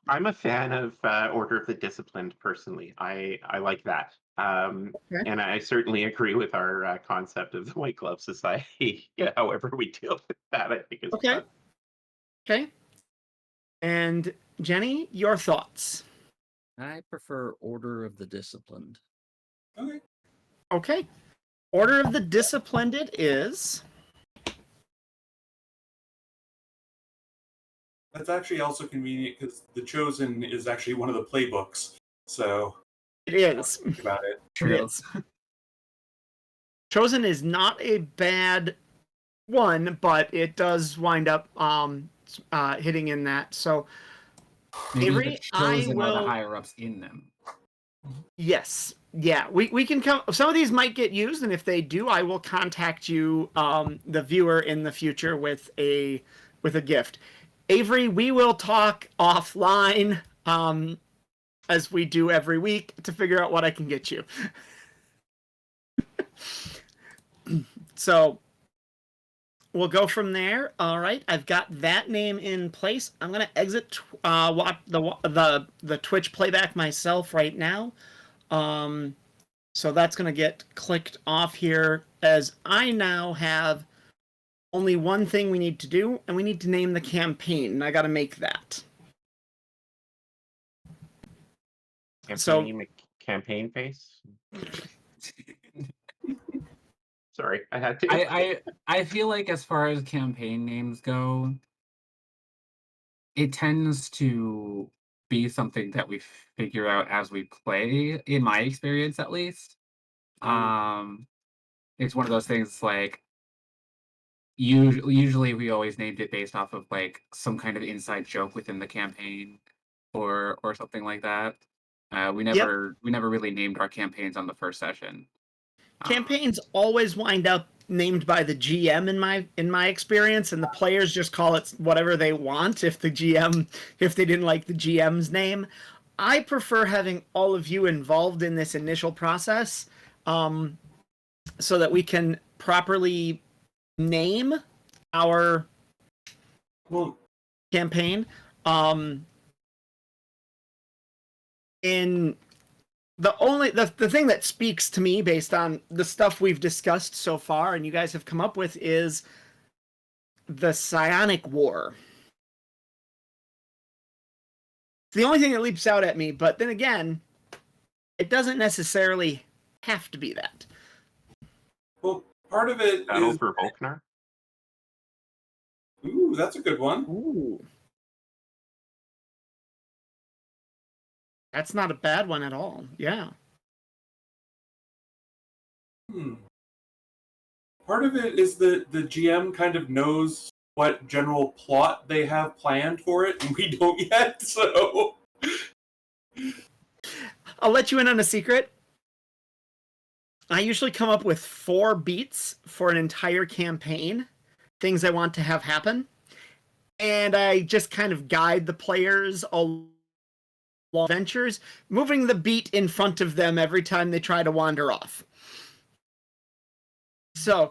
I'm a fan of Order of the Disciplined personally. I like that. Okay. And I certainly agree with our concept of the White Glove Society. However we deal with that, I think is Okay. fun. Okay. And Jenny, your thoughts? I prefer Order of the Disciplined. Okay. Okay. Order of the Disciplined it is. That's actually also convenient because The Chosen is actually one of the playbooks. So It is. think about it. True. It is. Chosen is not a bad one, but it does wind up hitting in that. So Maybe Avery, the Chosen are the higher ups in them. Yes. Yeah, we can come. Some of these might get used, and if they do, I will contact you, the viewer, in the future with a gift. Avery, we will talk offline, as we do every week, to figure out what I can get you. So we'll go from there. All right, I've got that name in place. I'm gonna exit the Twitch playback myself right now. So that's gonna get clicked off here, as I now have only one thing we need to do, and we need to name the campaign, and I got to make that. Campaign face. Sorry, I had to. I feel like as far as campaign names go, it tends to be something that we figure out as we play, in my experience at least. It's one of those things like usually we always named it based off of like some kind of inside joke within the campaign or something like that. We never really named our campaigns on the first session. Campaigns always wind up named by the GM in my experience, and the players just call it whatever they want if they didn't like the GM's name. I prefer having all of you involved in this initial process, so that we can properly name our campaign. In the thing that speaks to me based on the stuff we've discussed so far and you guys have come up with is the Psionic War. It's the only thing that leaps out at me, but then again, it doesn't necessarily have to be that. Well, part of it Battle is for Volknar. Ooh, that's a good one. Ooh. That's not a bad one at all. Yeah. Part of it is that the GM kind of knows what general plot they have planned for it, and we don't yet, so... I'll let you in on a secret. I usually come up with 4 beats for an entire campaign, things I want to have happen, and I just kind of guide the players along adventures, moving the beat in front of them every time they try to wander off. So,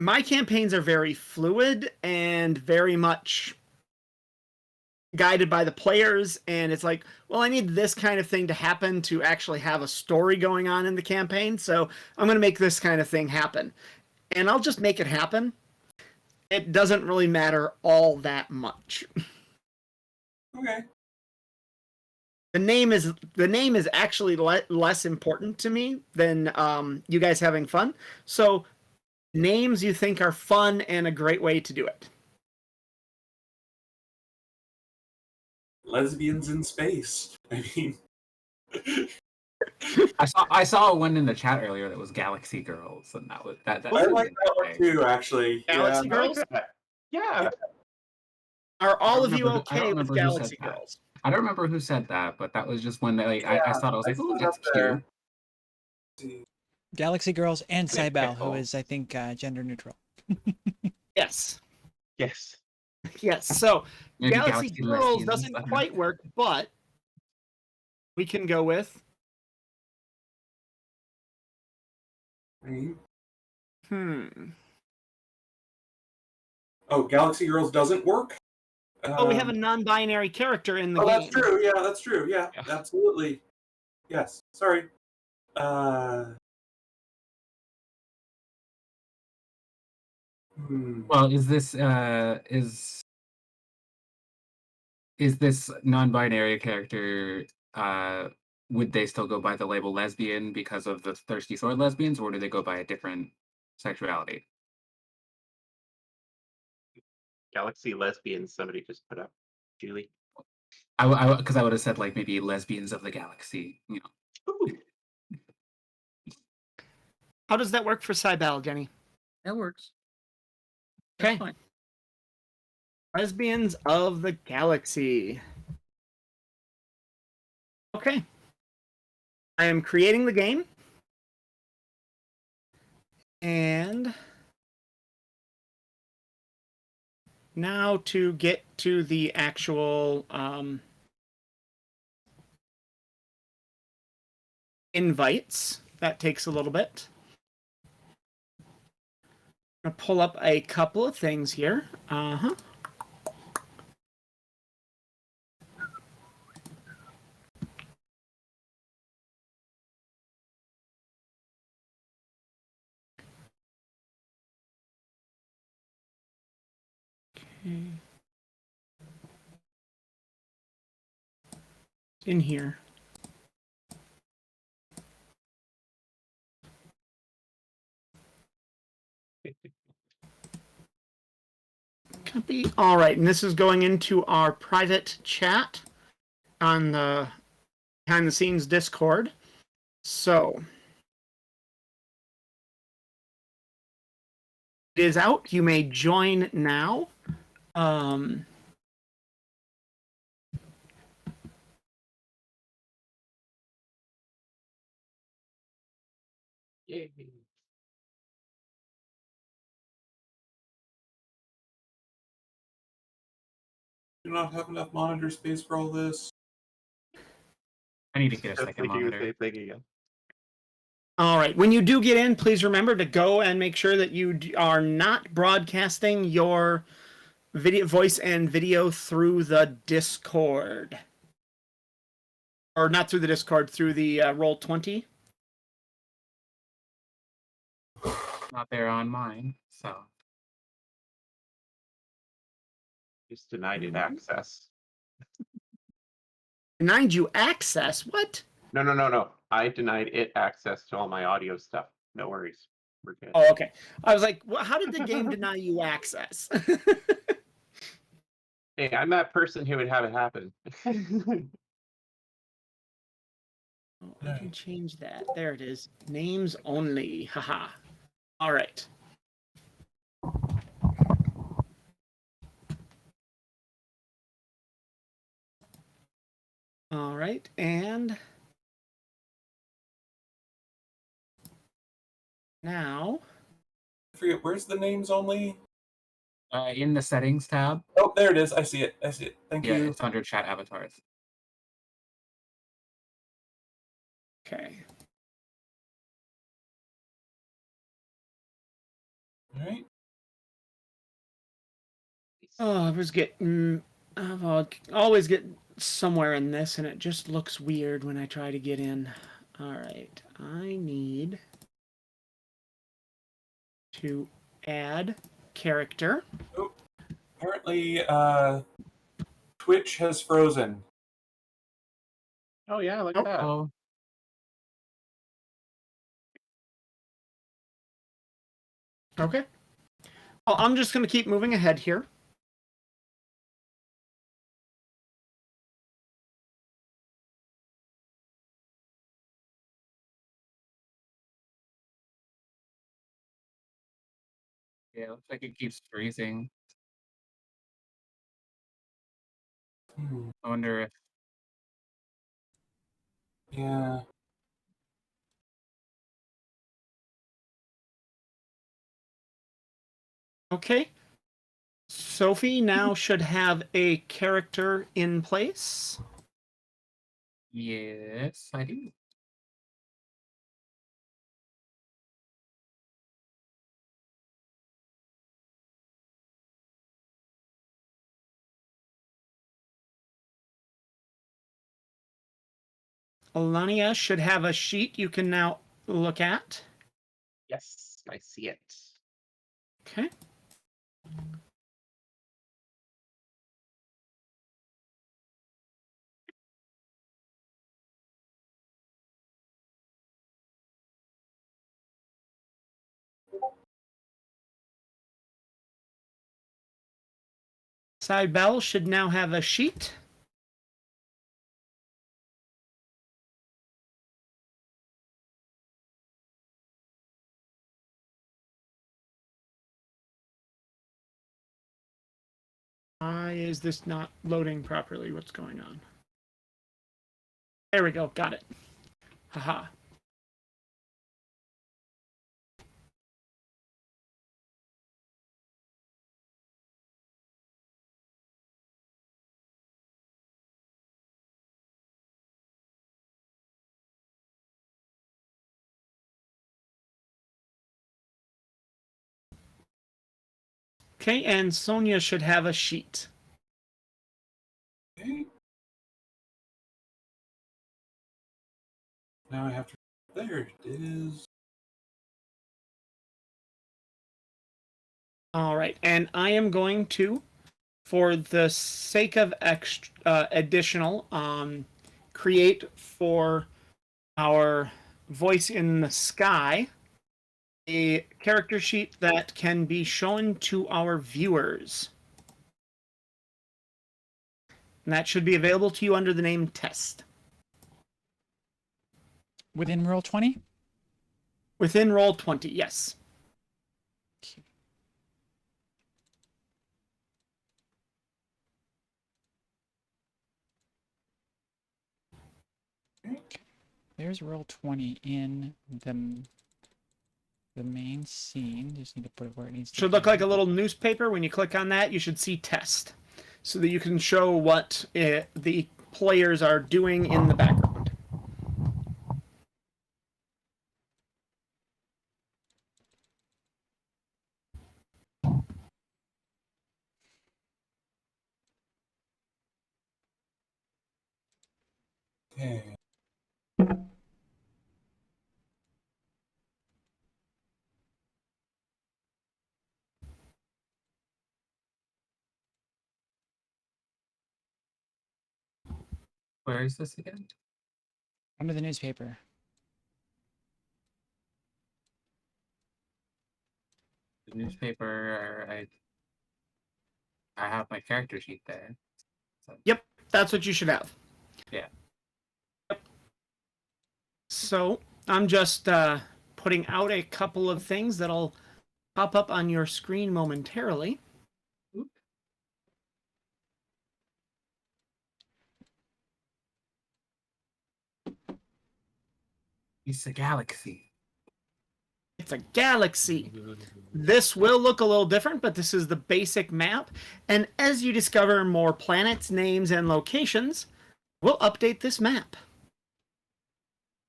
my campaigns are very fluid and very much guided by the players, and it's like, well, I need this kind of thing to happen to actually have a story going on in the campaign, so I'm going to make this kind of thing happen. And I'll just make it happen. It doesn't really matter all that much. Okay. The name is actually less important to me than you guys having fun. So names you think are fun and a great way to do it. Lesbians in space. I mean... I saw one in the chat earlier that was Galaxy Girls, and that was that. I like that one too, actually. Galaxy Yeah. Girls? Yeah. Are all of you I don't okay with remember who said Galaxy that. Girls? I don't remember who said that, but that was just when I saw it. I was like, "Oh, that's there. cute." Galaxy Girls and Okay, Cybele, who cool. is, I think, gender neutral. Yes. Yes. Yes. So Maybe Galaxy Galaxy Girls Lesbians doesn't instead. quite work, but we can go with Oh, Galaxy Girls doesn't work? Oh, we have a non-binary character in the game. That's true. Yeah, that's true. Yeah, Yeah. absolutely. Yes. Sorry. Well, is this non-binary character? Would they still go by the label lesbian because of the Thirsty Sword Lesbians, or do they go by a different sexuality? Galaxy Lesbians, somebody just put up. Julie. Because I would have said like maybe Lesbians of the Galaxy. You know. Ooh. How does that work for Cybele, Jenny? That works. Okay. That's fine. Lesbians of the Galaxy. Okay. I am creating the game. And now to get to the actual invites. That takes a little bit. I'm going to pull up a couple of things here. In here. Copy. All right, and this is going into our private chat on the behind the scenes Discord. So it is out. You may join now. Yay. Do not have enough monitor space for all this. I need to get a Just second thinking the monitor. same thing again. All right. When you do get in, please remember to go and make sure that you are not broadcasting your video, voice and video through the Discord. Or not through the Discord, through the Roll20. Not there on mine, so. Just denied it access. Denied you access? What? No. I denied it access to all my audio stuff. No worries. We're good. Oh, okay. I was like, how did the game deny you access? Hey, I'm that person who would have it happen. Oh, I can change that. There it is. Names only. Haha. All right. All right, and now I forget, where's the names only? In the settings tab. Oh, there it is. I see it. Thank Yeah, you. it's under chat avatars. okay. All right. Oh, I was getting. I'll always get somewhere in this, and it just looks weird when I try to get in. All right, I need to add character. Oh, apparently, Twitch has frozen. Oh yeah, look at that. Oh, Okay. Well, I'm just going to keep moving ahead here. yeah, looks like it keeps freezing. I wonder if Yeah. Okay. Sophie now should have a character in place. yes, I do. Alania should have a sheet you can now look at. Yes, I see it. Okay. Cybele should now have a sheet. Why is this not loading properly? What's going on? There we go. Got it. Haha. Okay, and Sonia should have a sheet. Okay. Now I have to. There it is. All right, and I am going to, for the sake of additional, create for our voice in the sky a character sheet that can be shown to our viewers. And that should be available to you under the name Test. Within Roll20? Within Roll20, yes. There's Roll20 in the main scene. Just need to put it where it needs to Should be. look like a little newspaper. When you click on that, you should see Test, so that you can show what the players are doing in the background. Okay. Where is this again? Under the newspaper. The newspaper. I have my character sheet there. So, Yep, that's what you should have. yeah. Yep. So I'm just putting out a couple of things that'll pop up on your screen momentarily. Oop. It's a galaxy. It's a galaxy. This will look a little different, but this is the basic map. And as you discover more planets, names, and locations, we'll update this map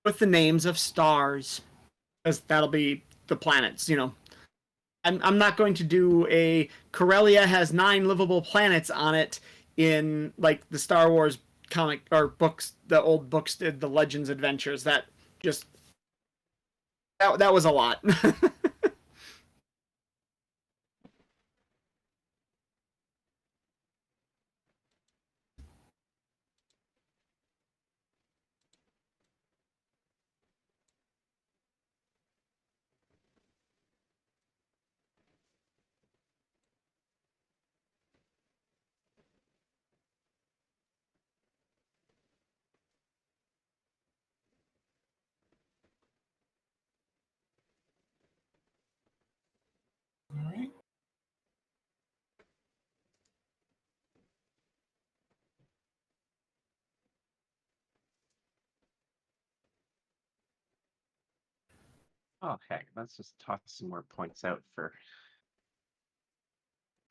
with the names of stars, because that'll be the planets, you know. I'm not going to do a Corellia has 9 livable planets on it in like the Star Wars comic or books, the old books did, the Legends Adventures. That just that was a lot. All right. Oh heck, let's just toss some more points out for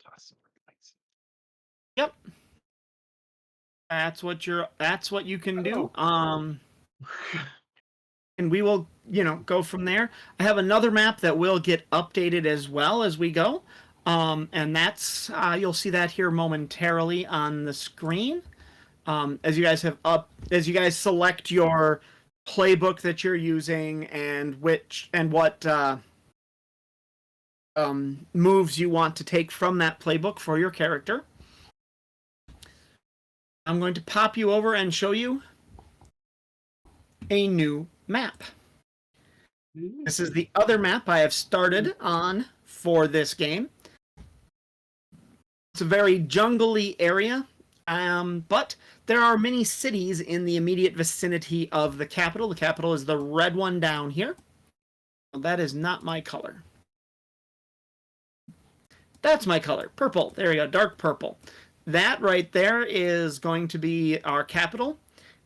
toss some more points. Yep. That's what you can do. Oh. And we will, go from there. I have another map that will get updated as well as we go. And that's you'll see that here momentarily on the screen. As you guys select your playbook that you're using and what moves you want to take from that playbook for your character. I'm going to pop you over and show you a new map. This is the other map I have started on for this game. It's a very jungly area, but there are many cities in the immediate vicinity of the capital. The capital is the red one down here. Well, that is not my color. That's my color, purple. There we go, dark purple. That right there is going to be our capital.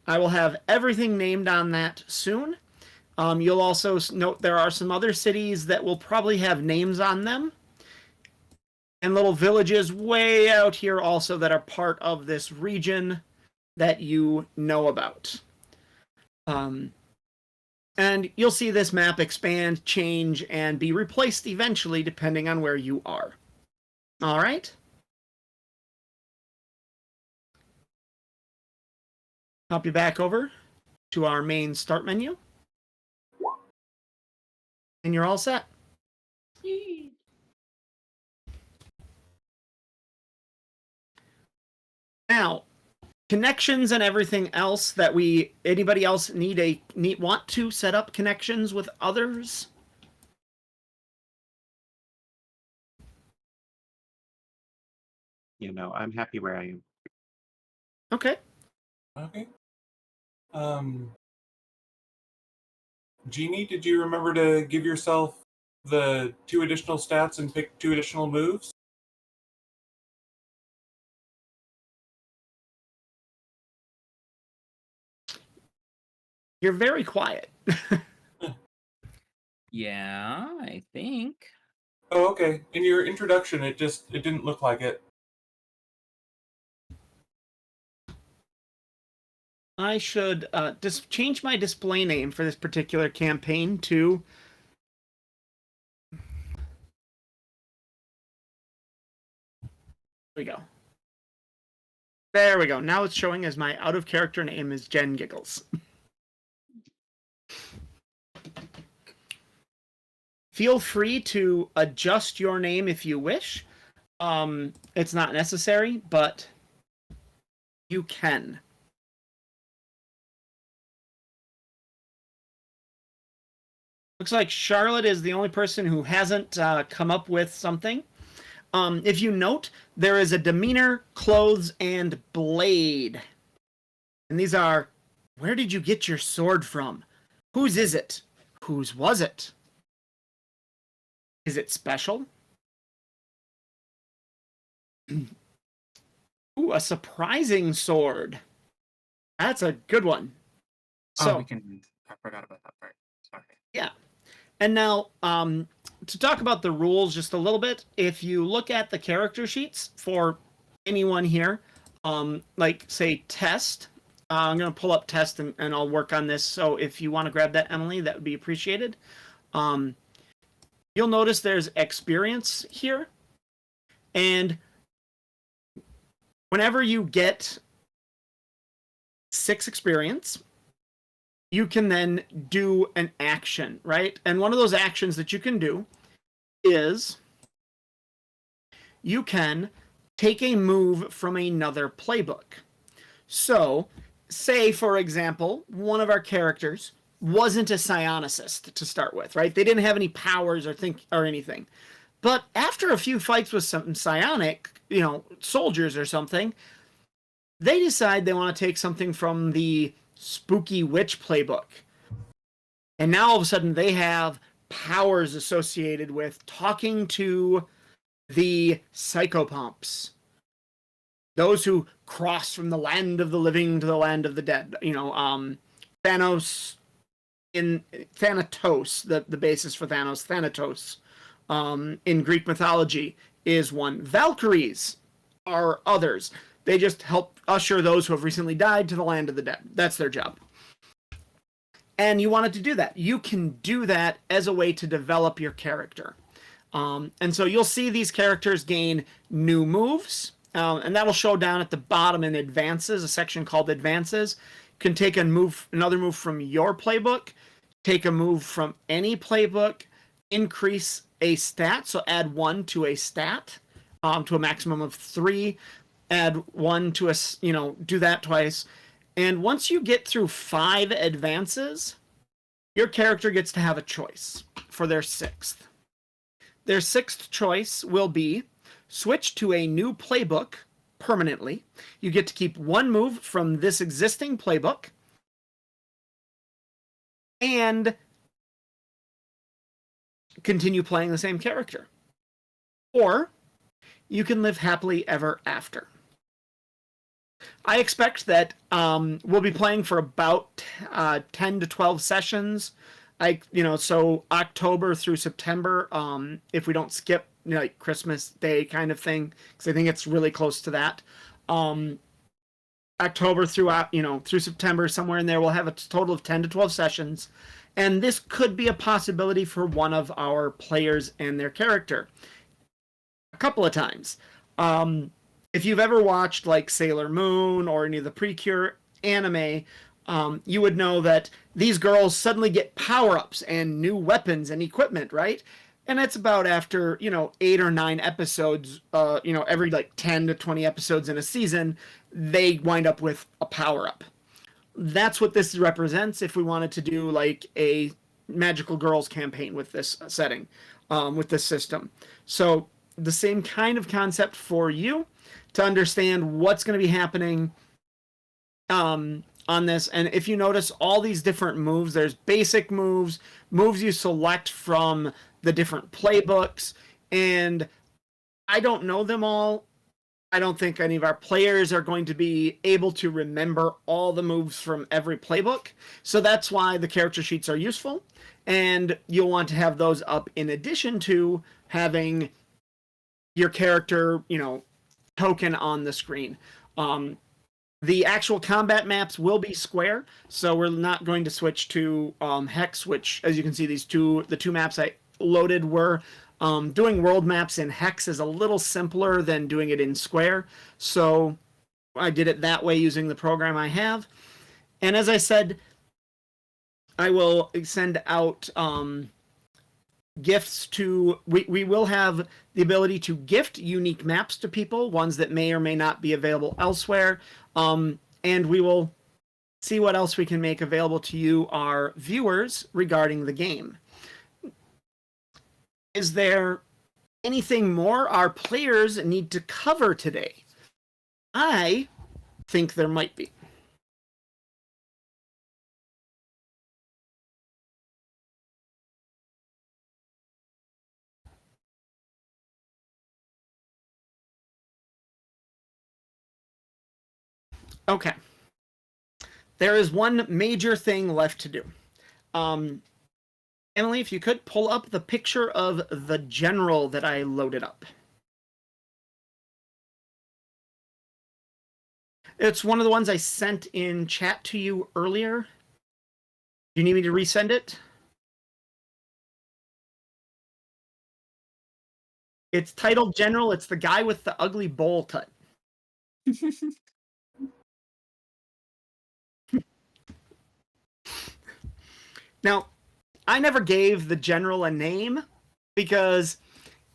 I will have everything named on that soon. You'll also note there are some other cities that will probably have names on them, and little villages way out here also that are part of this region that you know about. And you'll see this map expand, change, and be replaced eventually depending on where you are. All right? Hop you back over to our main start menu. And you're all set. Now, connections and everything else that anybody else want to set up connections with others? I'm happy where I am. Okay. Okay. Jeannie, did you remember to give yourself the 2 additional stats and pick 2 additional moves? You're very quiet. Yeah, I think. Oh, okay. In your introduction, it didn't look like it. I should just change my display name for this particular campaign to we go. There we go. Now it's showing as my out of character name is Gen Giggles. Feel free to adjust your name if you wish. It's not necessary, but you can. Looks like Charlotte is the only person who hasn't come up with something. If you note, there is a demeanor, clothes, and blade. And these are, where did you get your sword from? Whose is it? Whose was it? Is it special? Ooh, a surprising sword. That's a good one. So, I forgot about that part. Sorry. Yeah. And now, to talk about the rules just a little bit, if you look at the character sheets for anyone here, like, say, Test, I'm going to pull up Test and I'll work on this. So if you want to grab that, Emily, that would be appreciated. You'll notice there's experience here. And whenever you get 6 experience, you can then do an action, right? And one of those actions that you can do is you can take a move from another playbook. So, say, for example, one of our characters wasn't a psionicist to start with, right? They didn't have any powers or anything. But after a few fights with some psionic, soldiers or something, they decide they want to take something from the spooky witch playbook. And now all of a sudden they have powers associated with talking to the psychopomps. Those who cross from the land of the living to the land of the dead. Thanatos, the basis for Thanatos, in Greek mythology is one. Valkyries are others. They just help usher those who have recently died to the land of the dead. That's their job. And you wanted to do that. You can do that as a way to develop your character. And so you'll see these characters gain new moves, and that will show down at the bottom in Advances, a section called Advances. You can take another move from your playbook, take a move from any playbook, increase a stat, so add 1 to a stat, to a maximum of 3, add 1 to do that twice. And once you get through 5 advances, your character gets to have a choice for their 6th. Their 6th choice will be switch to a new playbook permanently. You get to keep 1 move from this existing playbook and continue playing the same character. Or you can live happily ever after. I expect that we'll be playing for about 10 to 12 sessions. So October through September, if we don't skip, like Christmas Day kind of thing, because I think it's really close to that. October through September, somewhere in there, we'll have a total of 10 to 12 sessions. And this could be a possibility for one of our players and their character a couple of times. If you've ever watched like Sailor Moon or any of the Precure anime, you would know that these girls suddenly get power-ups and new weapons and equipment, right? And it's about after, 8 or 9 episodes, every like 10 to 20 episodes in a season, they wind up with a power-up. That's what this represents if we wanted to do like a Magical Girls campaign with this setting, with this system. So the same kind of concept for you to understand what's going to be happening on this. And if you notice all these different moves, there's basic moves you select from the different playbooks, and I don't know them all. I don't think any of our players are going to be able to remember all the moves from every playbook. So that's why the character sheets are useful, and you'll want to have those up in addition to having your character, token on the screen. The actual combat maps will be square, so we're not going to switch to hex, which, as you can see, the two maps I loaded were. Doing world maps in hex is a little simpler than doing it in square, so I did it that way using the program I have. And as I said, I will send out gifts to... We will have the ability to gift unique maps to people, ones that may or may not be available elsewhere, and we will see what else we can make available to you, our viewers, regarding the game. Is there anything more our players need to cover today? I think there might be. Okay. There is one major thing left to do. Emily, if you could pull up the picture of the general that I loaded up. It's one of the ones I sent in chat to you earlier. Do you need me to resend it? It's titled General. It's the guy with the ugly bowl cut. Now, I never gave the general a name because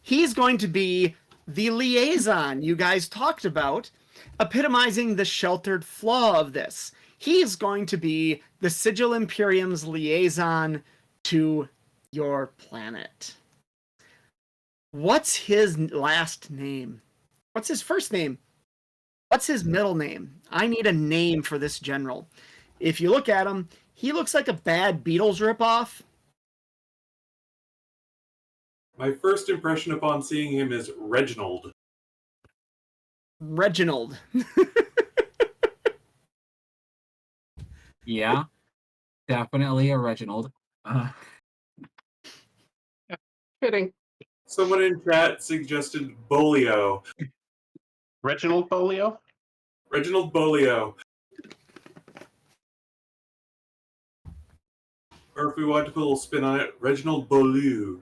he's going to be the liaison you guys talked about, epitomizing the sheltered flaw of this. He's going to be the Sigil Imperium's liaison to your planet. What's his last name? What's his first name? What's his middle name? I need a name for this general. If you look at him, he looks like a bad Beatles ripoff. My first impression upon seeing him is Reginald. Reginald. Yeah, definitely a Reginald. Fitting. Someone in chat suggested Bolio. Reginald Bolio? Reginald Bolio. Or if we want to put a little spin on it, Reginald Bolu.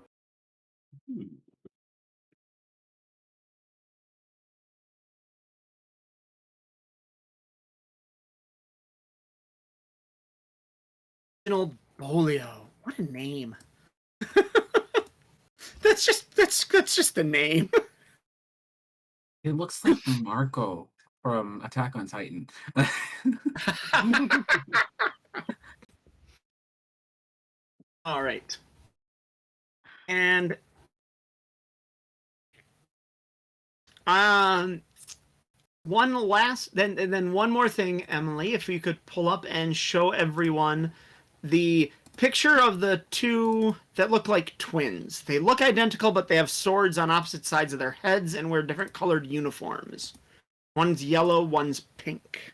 Reginald Bolio. What a name. That's just a name. It looks like Marco from Attack on Titan. All right. And then one more thing, Emily, if you could pull up and show everyone the picture of the two that look like twins. They look identical, but they have swords on opposite sides of their heads and wear different colored uniforms. One's yellow, one's pink.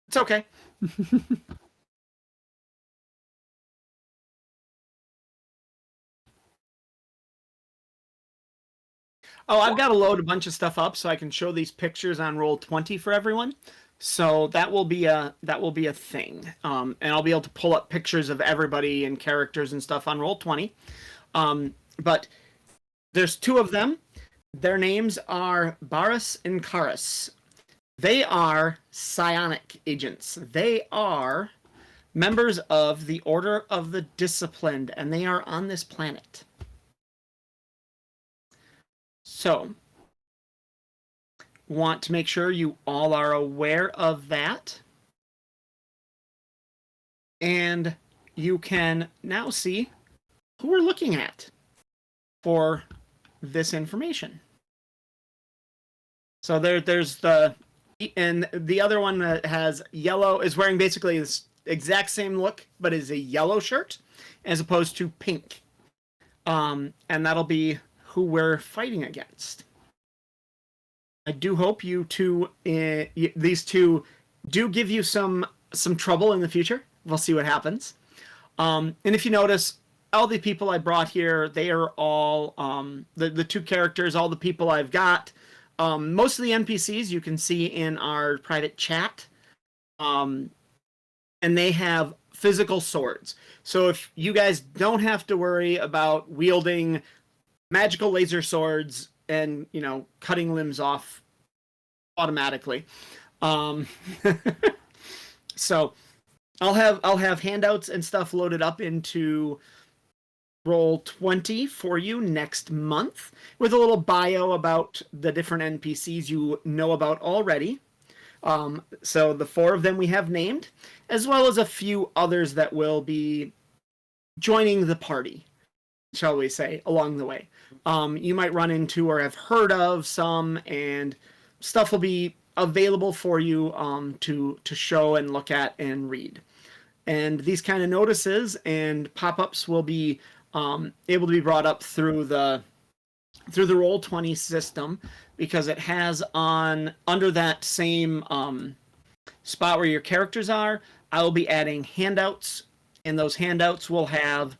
It's okay. Oh, I've got to load a bunch of stuff up so I can show these pictures on Roll20 for everyone. So that will be a thing, and I'll be able to pull up pictures of everybody and characters and stuff on Roll20. But there's two of them. Their names are Barus and Karis. They are psionic agents. They are members of the Order of the Disciplined, and they are on this planet. So, want to make sure you all are aware of that. And you can now see who we're looking at for this information. So there's the, and the other one that has yellow is wearing basically this exact same look, but is a yellow shirt as opposed to pink. And that'll be who we're fighting against. I do hope you two, these two, do give you some trouble in the future. We'll see what happens. And if you notice, all the people I brought here, they are all the two characters, all the people I've got. Most of the NPCs you can see in our private chat, and they have physical swords. So if you guys don't have to worry about wielding magical laser swords and, you know, cutting limbs off automatically. So I'll have handouts and stuff loaded up into Roll20 for you next month with a little bio about the different NPCs you know about already. So the 4 of them we have named, as well as a few others that will be joining the party, shall we say, along the way. You might run into or have heard of some, and stuff will be available for you to show and look at and read. And these kind of notices and pop-ups will be able to be brought up through the Roll20 system, because it has under that same spot where your characters are, I will be adding handouts, and those handouts will have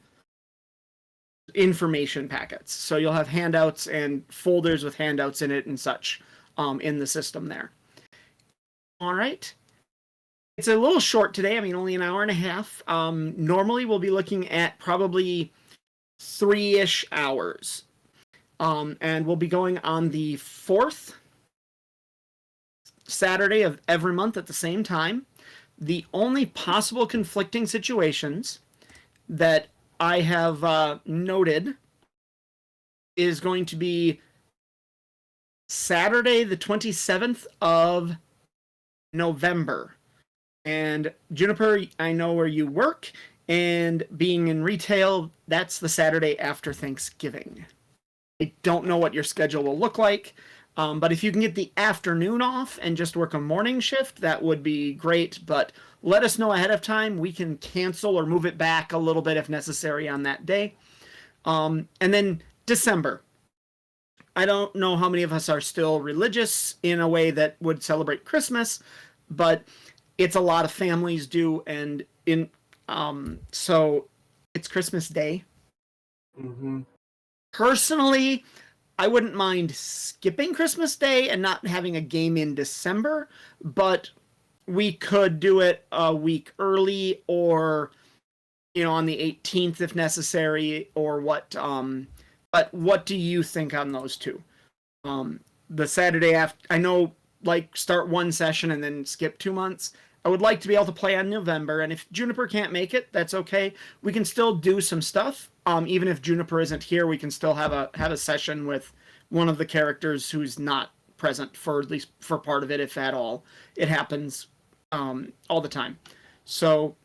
information packets. So you'll have handouts and folders with handouts in it and such in the system there. All right. It's a little short today. I mean, only an hour and a half. Normally, we'll be looking at probably 3-ish hours. And we'll be going on the 4th Saturday of every month at the same time. The only possible conflicting situations that I have noted is going to be Saturday, the 27th of November. And Juniper, I know where you work, and being in retail, that's the Saturday after Thanksgiving. I don't know what your schedule will look like, but if you can get the afternoon off and just work a morning shift, that would be great. But let us know ahead of time. We can cancel or move it back a little bit if necessary on that day. And then December. I don't know how many of us are still religious in a way that would celebrate Christmas, but it's a lot of families do, and so it's Christmas Day. Mm-hmm. Personally, I wouldn't mind skipping Christmas Day and not having a game in December, but we could do it a week early, or, you know, on the 18th if necessary, or what. But what do you think on those two? The Saturday after, I know, like, start one session and then skip 2 months. I would like to be able to play on November, and if Juniper can't make it, that's okay. We can still do some stuff. Even if Juniper isn't here, we can still have a session with one of the characters who's not present for at least for part of it, if at all. It happens all the time. So,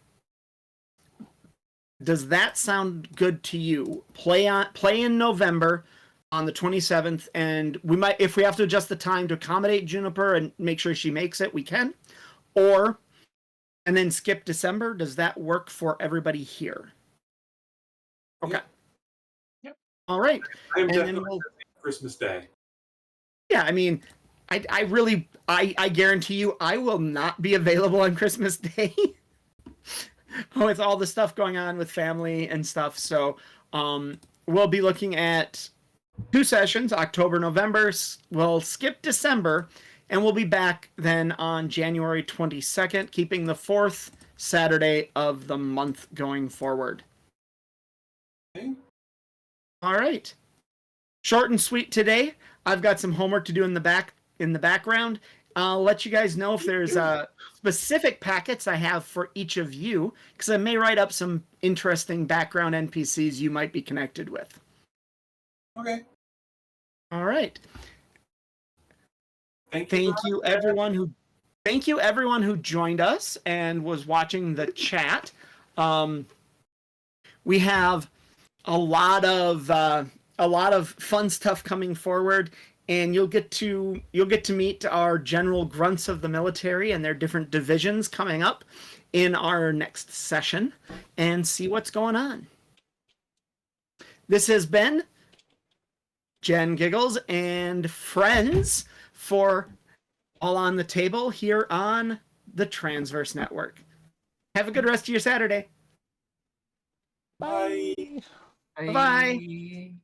does that sound good to you? Play in November on the 27th, and we might, if we have to adjust the time to accommodate Juniper and make sure she makes it, we can. Or and then skip December. Does that work for everybody here? Okay. Yep. All right. I'm And then definitely we'll, busy on Christmas Day. yeah, I mean, I guarantee you I will not be available on Christmas Day. With all the stuff going on with family and stuff. So we'll be looking at 2 sessions, October, November. We'll skip December, and we'll be back then on January 22nd, keeping the 4th Saturday of the month going forward. Okay. All right. Short and sweet today. I've got some homework to do in the background. I'll let you guys know if there's specific packets I have for each of you, because I may write up some interesting background NPCs you might be connected with. Okay. All right. Thank you everyone who joined us and was watching the chat. We have a lot of fun stuff coming forward, and you'll get to meet our general grunts of the military and their different divisions coming up in our next session and see what's going on. This has been Gen Giggles and friends for All on the Table here on the Transverse Network. Have a good rest of your Saturday. Bye. Bye. Bye-bye.